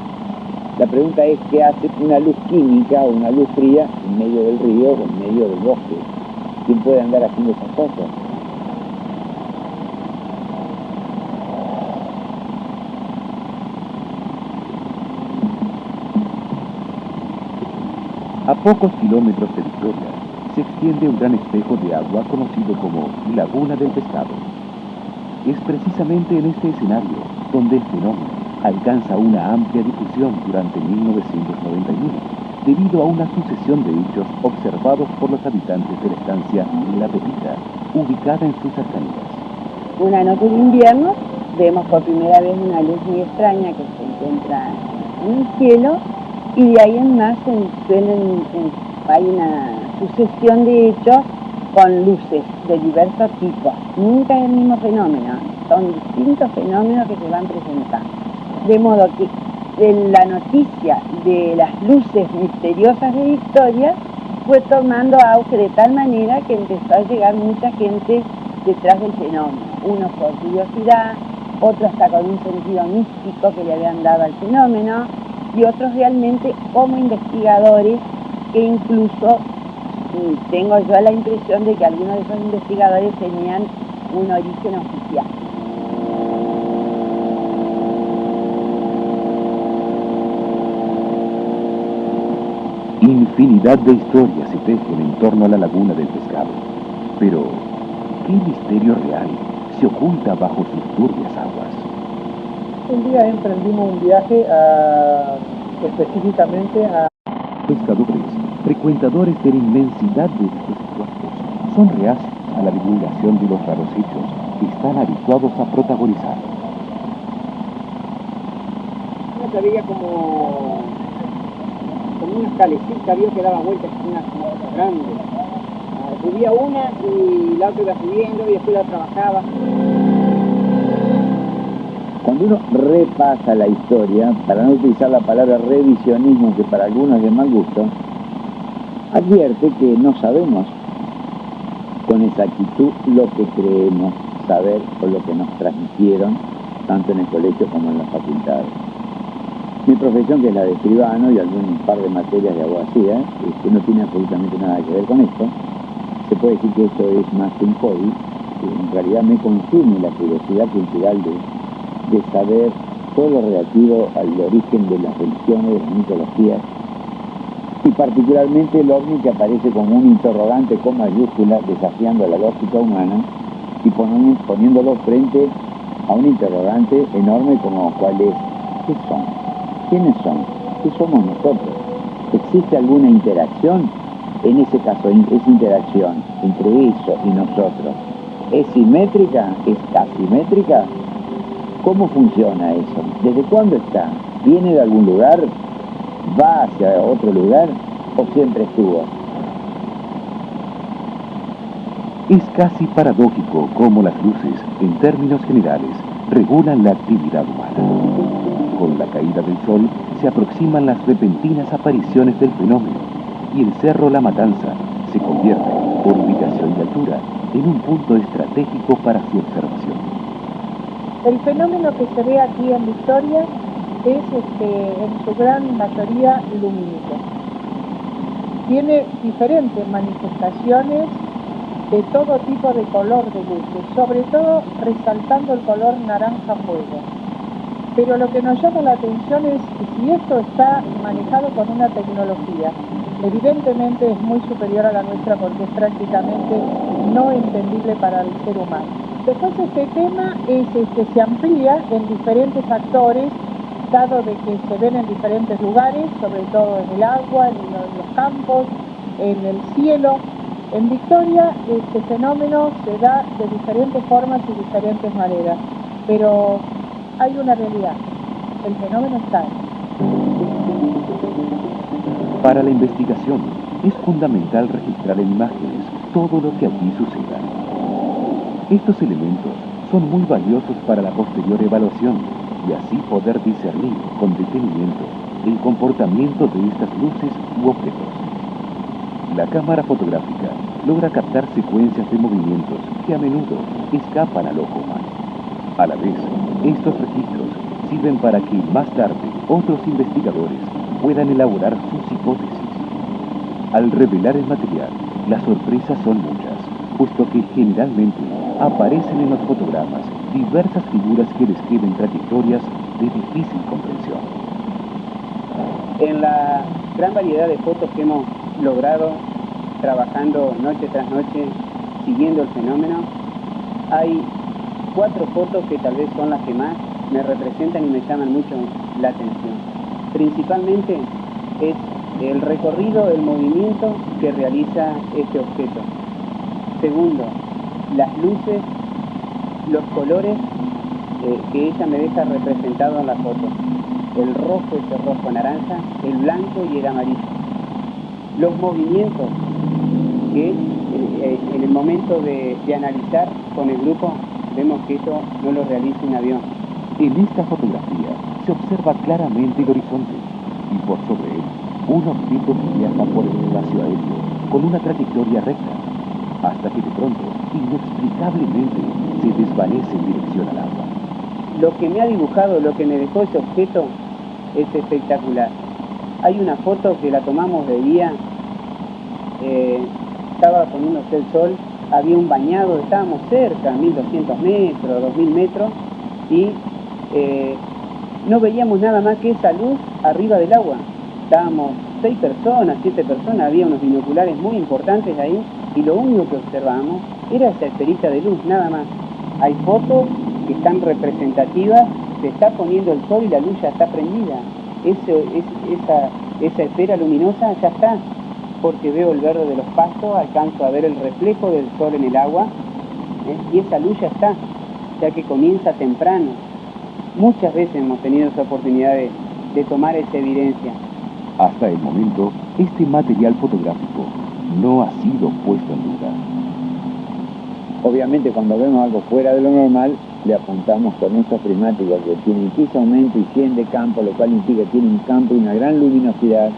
La pregunta es, ¿qué hace una luz química o una luz fría en medio del río o en medio del bosque? ¿Quién puede andar haciendo esas cosas? A pocos kilómetros de Victoria se extiende un gran espejo de agua conocido como Laguna del Pescado. Es precisamente en este escenario donde el fenómeno alcanza una amplia difusión durante 1991, debido a una sucesión de hechos observados por los habitantes de la estancia La Pepita, ubicada en sus cercanías. Una noche de invierno vemos por primera vez una luz muy extraña que se encuentra en el cielo, y de ahí en más hay una sucesión de hechos con luces de diversos tipos. Nunca es el mismo fenómeno, son distintos fenómenos que se van presentando. De modo que la noticia de las luces misteriosas de Victoria fue tomando auge de tal manera que empezó a llegar mucha gente detrás del fenómeno. Unos por curiosidad, otros hasta con un sentido místico que le habían dado al fenómeno, y otros realmente como investigadores que incluso tengo yo la impresión de que algunos de esos investigadores tenían un origen oficial. Infinidad de historias se tejen en torno a la Laguna del Pescado. Pero, ¿qué misterio real se oculta bajo sus turbias aguas? Un día emprendimos un viaje específicamente a... Pescadores, frecuentadores de la inmensidad de estos puertos, son reacios a la divulgación de los raros hechos están habituados a protagonizar. Uno se veía como una calecita, vio que daba vueltas, una cosa grande. Subía una y la otra iba subiendo y después la trabajaba. Cuando uno repasa la historia, para no utilizar la palabra revisionismo, que para algunos es de mal gusto, advierte que no sabemos con exactitud lo que creemos saber o lo que nos transmitieron, tanto en el colegio como en las facultades. Mi profesión, que es la de escribano y algún par de materias de abogacía, que no tiene absolutamente nada que ver con esto, se puede decir que esto es más que un hobby, que en realidad me consume la curiosidad cultural de saber todo lo relativo al origen de las religiones, de las mitologías, y particularmente el ovni, que aparece como un interrogante con mayúsculas desafiando la lógica humana y poniéndolo frente a un interrogante enorme como cuál es: ¿qué son? ¿Quiénes son? ¿Qué somos nosotros? ¿Existe alguna interacción? En ese caso, esa interacción entre eso y nosotros, ¿es simétrica? ¿Es asimétrica? ¿Cómo funciona eso? ¿Desde cuándo está? ¿Viene de algún lugar? ¿Va hacia otro lugar? ¿O siempre estuvo? Es casi paradójico cómo las luces, en términos generales, regulan la actividad humana. Con la caída del sol se aproximan las repentinas apariciones del fenómeno y el Cerro La Matanza se convierte, por ubicación y altura, en un punto estratégico para su observación. El fenómeno que se ve aquí en Victoria es en su gran mayoría lumínico. Tiene diferentes manifestaciones de todo tipo de color de luces, sobre todo resaltando el color naranja fuego. Pero lo que nos llama la atención es si esto está manejado con una tecnología, evidentemente es muy superior a la nuestra porque es prácticamente no entendible para el ser humano. Después este tema se amplía en diferentes factores, dado de que se ven en diferentes lugares, sobre todo en el agua, en los campos, en el cielo. En Victoria este fenómeno se da de diferentes formas y diferentes maneras, pero hay una realidad: el fenómeno está ahí. Para la investigación es fundamental registrar en imágenes todo lo que aquí suceda. Estos elementos son muy valiosos para la posterior evaluación y así poder discernir con detenimiento el comportamiento de estas luces u objetos. La cámara fotográfica logra captar secuencias de movimientos que a menudo escapan al ojo humano. A la vez, estos registros sirven para que más tarde otros investigadores puedan elaborar sus hipótesis. Al revelar el material, las sorpresas son muchas, puesto que generalmente aparecen en los fotogramas diversas figuras que describen trayectorias de difícil comprensión. En la gran variedad de fotos que hemos logrado trabajando noche tras noche, siguiendo el fenómeno, hay 4 fotos que tal vez son las que más me representan y me llaman mucho la atención. Principalmente es el recorrido, el movimiento que realiza este objeto. Segundo, las luces, los colores que ella me deja representado en la foto. El rojo, ese rojo naranja, el blanco y el amarillo. Los movimientos que en el momento de analizar con el grupo vemos que esto no lo realiza un avión. En esta fotografía se observa claramente el horizonte y por sobre él un objeto que viaja por el espacio aéreo con una trayectoria recta, hasta que de pronto, inexplicablemente, se desvanece en dirección al agua. Lo que me ha dibujado, lo que me dejó ese objeto, es espectacular. Hay una foto que la tomamos de día, estaba poniéndose el sol, había un bañado, estábamos cerca, 1200 metros, 2000 metros, y no veíamos nada más que esa luz arriba del agua. Estábamos 6 personas, 7 personas, había unos binoculares muy importantes ahí, y lo único que observábamos era esa esferita de luz, nada más. Hay fotos que están representativas, se está poniendo el sol y la luz ya está prendida. Esa esfera luminosa ya está, porque veo el verde de los pastos, alcanzo a ver el reflejo del sol en el agua, Y esa luz ya está, ya que comienza temprano. Muchas veces hemos tenido esa oportunidad de tomar esa evidencia. Hasta el momento, este material fotográfico no ha sido puesto en duda. Obviamente cuando vemos algo fuera de lo normal, le apuntamos con estos prismáticos que tienen X aumento y 100 de campo, lo cual implica que tienen un campo y una gran luminosidad.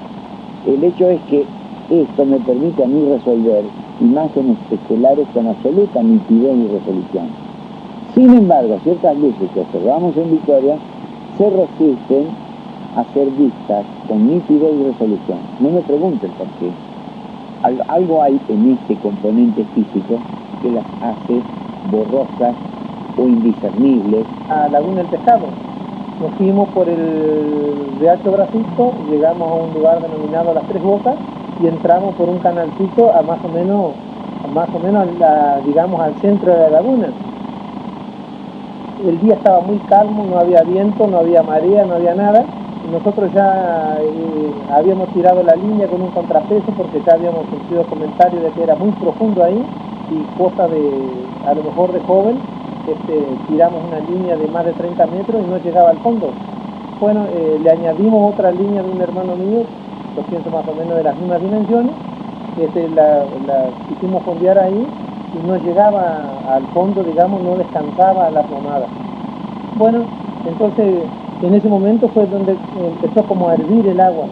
El hecho es que esto me permite a mí resolver imágenes estelares con absoluta nitidez y resolución. Sin embargo, ciertas luces que observamos en Victoria se resisten a ser vistas con nitidez y resolución. No me pregunten por qué. Algo hay en este componente físico que las hace borrosas o indiscernibles. A Laguna del Pescado. Nos fuimos por el Riacho Bracito, llegamos a un lugar denominado Las Tres Bocas y entramos por un canalcito a más o menos digamos al centro de la laguna. El día estaba muy calmo, no había viento, no había marea, no había nada. Y nosotros ya habíamos tirado la línea con un contrapeso porque ya habíamos sentido comentarios de que era muy profundo ahí y cosa de, a lo mejor de joven, tiramos una línea de más de 30 metros y no llegaba al fondo. Bueno, le añadimos otra línea de un hermano mío, 200 más o menos de las mismas dimensiones, la hicimos fondear ahí y no llegaba al fondo, digamos, no descansaba la plomada. Bueno, entonces en ese momento fue donde empezó como a hervir el agua.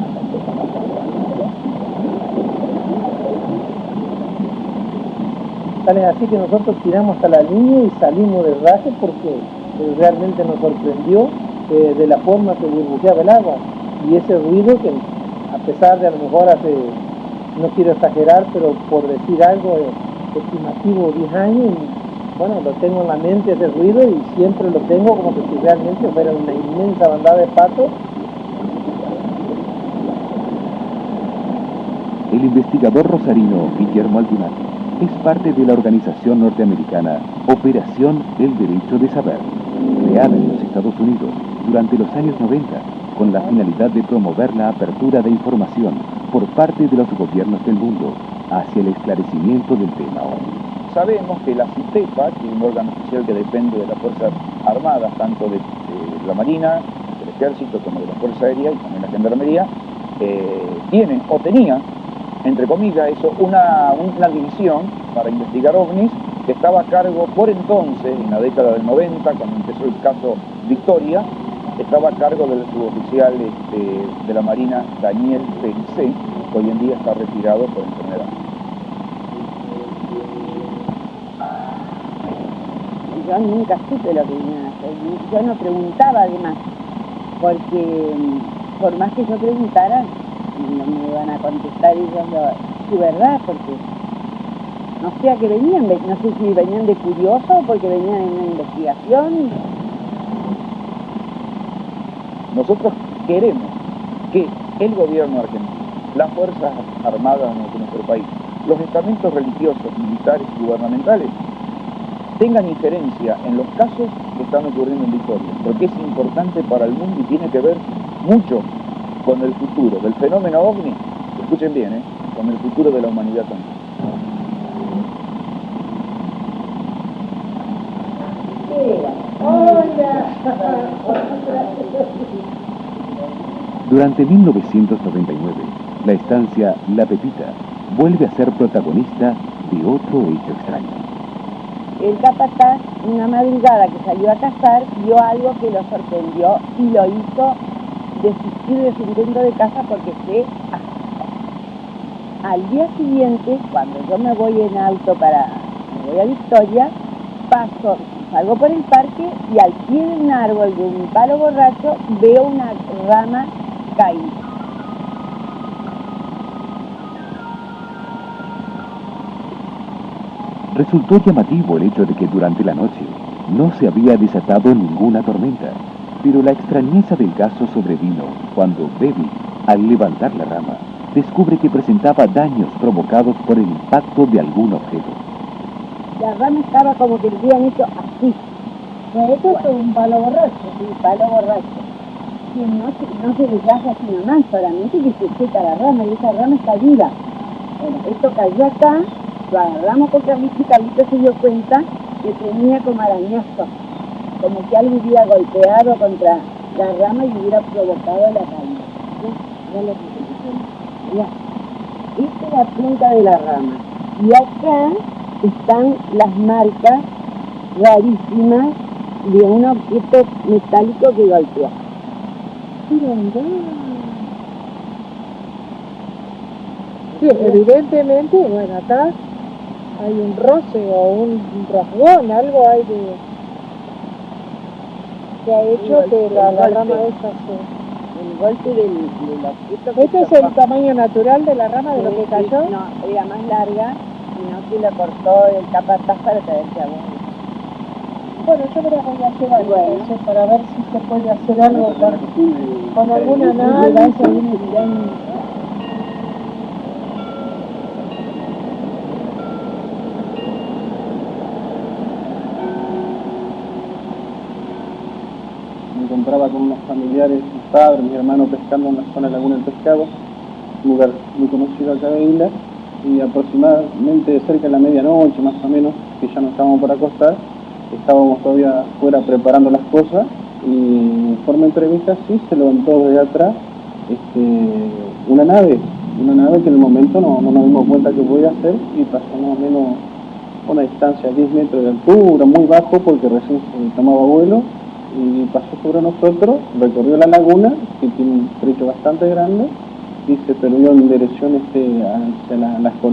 Tal es así que nosotros tiramos hasta la línea y salimos del raje porque realmente nos sorprendió de la forma que burbujeaba el agua y ese ruido que a pesar de a lo mejor no quiero exagerar, pero por decir algo estimativo 10 años, y, bueno, lo tengo en la mente ese ruido y siempre lo tengo como que si realmente fuera una inmensa bandada de patos. El investigador rosarino Guillermo Aldunate es parte de la organización norteamericana Operación El Derecho de Saber, creada en los Estados Unidos durante los años 90 con la finalidad de promover la apertura de información por parte de los gobiernos del mundo hacia el esclarecimiento del tema OVNI. Sabemos que la CITEPA, que es un órgano oficial que depende de las Fuerzas Armadas, tanto de la Marina, del Ejército, como de la Fuerza Aérea y también la Gendarmería, tiene o tenía, entre comillas, eso, una división para investigar ovnis que estaba a cargo por entonces, en la década del 90, cuando empezó el caso Victoria, estaba a cargo del suboficial de la Marina Daniel Pericé, que hoy en día está retirado por enfermedad. Yo nunca supe lo que venían a hacer, yo no preguntaba además, porque por más que yo preguntara, no me iban a contestar ellos su verdad, porque no sé a qué venían, no sé si venían de curioso o porque venían en una investigación. Nosotros queremos que el gobierno argentino, las Fuerzas Armadas de nuestro país, los estamentos religiosos, militares y gubernamentales tengan injerencia en los casos que están ocurriendo en Victoria, porque es importante para el mundo y tiene que ver mucho con el futuro del fenómeno OVNI, escuchen bien, con el futuro de la humanidad también. Durante 1999, la estancia La Pepita vuelve a ser protagonista de otro hecho extraño. El capataz, una madrugada que salió a cazar, vio algo que lo sorprendió y lo hizo desistir de su intento de caza porque se asustó. Al día siguiente, cuando yo me voy en auto me voy a Victoria, salgo por el parque y al pie de un árbol de un palo borracho veo una rama caída. Resultó llamativo el hecho de que durante la noche no se había desatado ninguna tormenta, pero la extrañeza del caso sobrevino cuando Debbie, al levantar la rama, descubre que presentaba daños provocados por el impacto de algún objeto. La rama estaba como que le habían hecho así. Esto es un palo borracho. Sí, palo borracho. Y no se deshace así nomás, solamente que se seca la rama y esa rama está viva. Bueno, esto cayó acá, lo agarramos con Carlito y Carlito se dio cuenta que tenía como arañazo, como que algo hubiera golpeado contra la rama y hubiera provocado la caída. ¿Ya lo que ya. Esta es la punta de la rama. Y acá están las marcas rarísimas de un objeto metálico que golpeó. Sí, evidentemente, bueno, acá hay un roce o un rasgón, algo hay que ha hecho que la rama esa El golpe del objeto. ¿Este es el tamaño natural de la rama de lo que cayó? No, era más larga, sino que le cortó el capataz para traerse a vos. Bueno, yo creo que voy a hacer algo entonces, para ver si se puede hacer algo con algún análisis. Me encontraba con unos familiares, mis padres, mi hermano pescando en la zona de Laguna del Pescado, un lugar muy conocido acá de Isla, y aproximadamente cerca de la medianoche más o menos, que ya nos estábamos por acostar, estábamos todavía fuera preparando las cosas y en forma de entrevista sí se levantó desde atrás una nave que en el momento no nos dimos cuenta que podía hacer y pasó más o menos a una distancia de 10 metros de altura, muy bajo porque recién se tomaba vuelo y pasó sobre nosotros, recorrió la laguna que tiene un trecho bastante grande y se perdió en dirección hacia las colinas.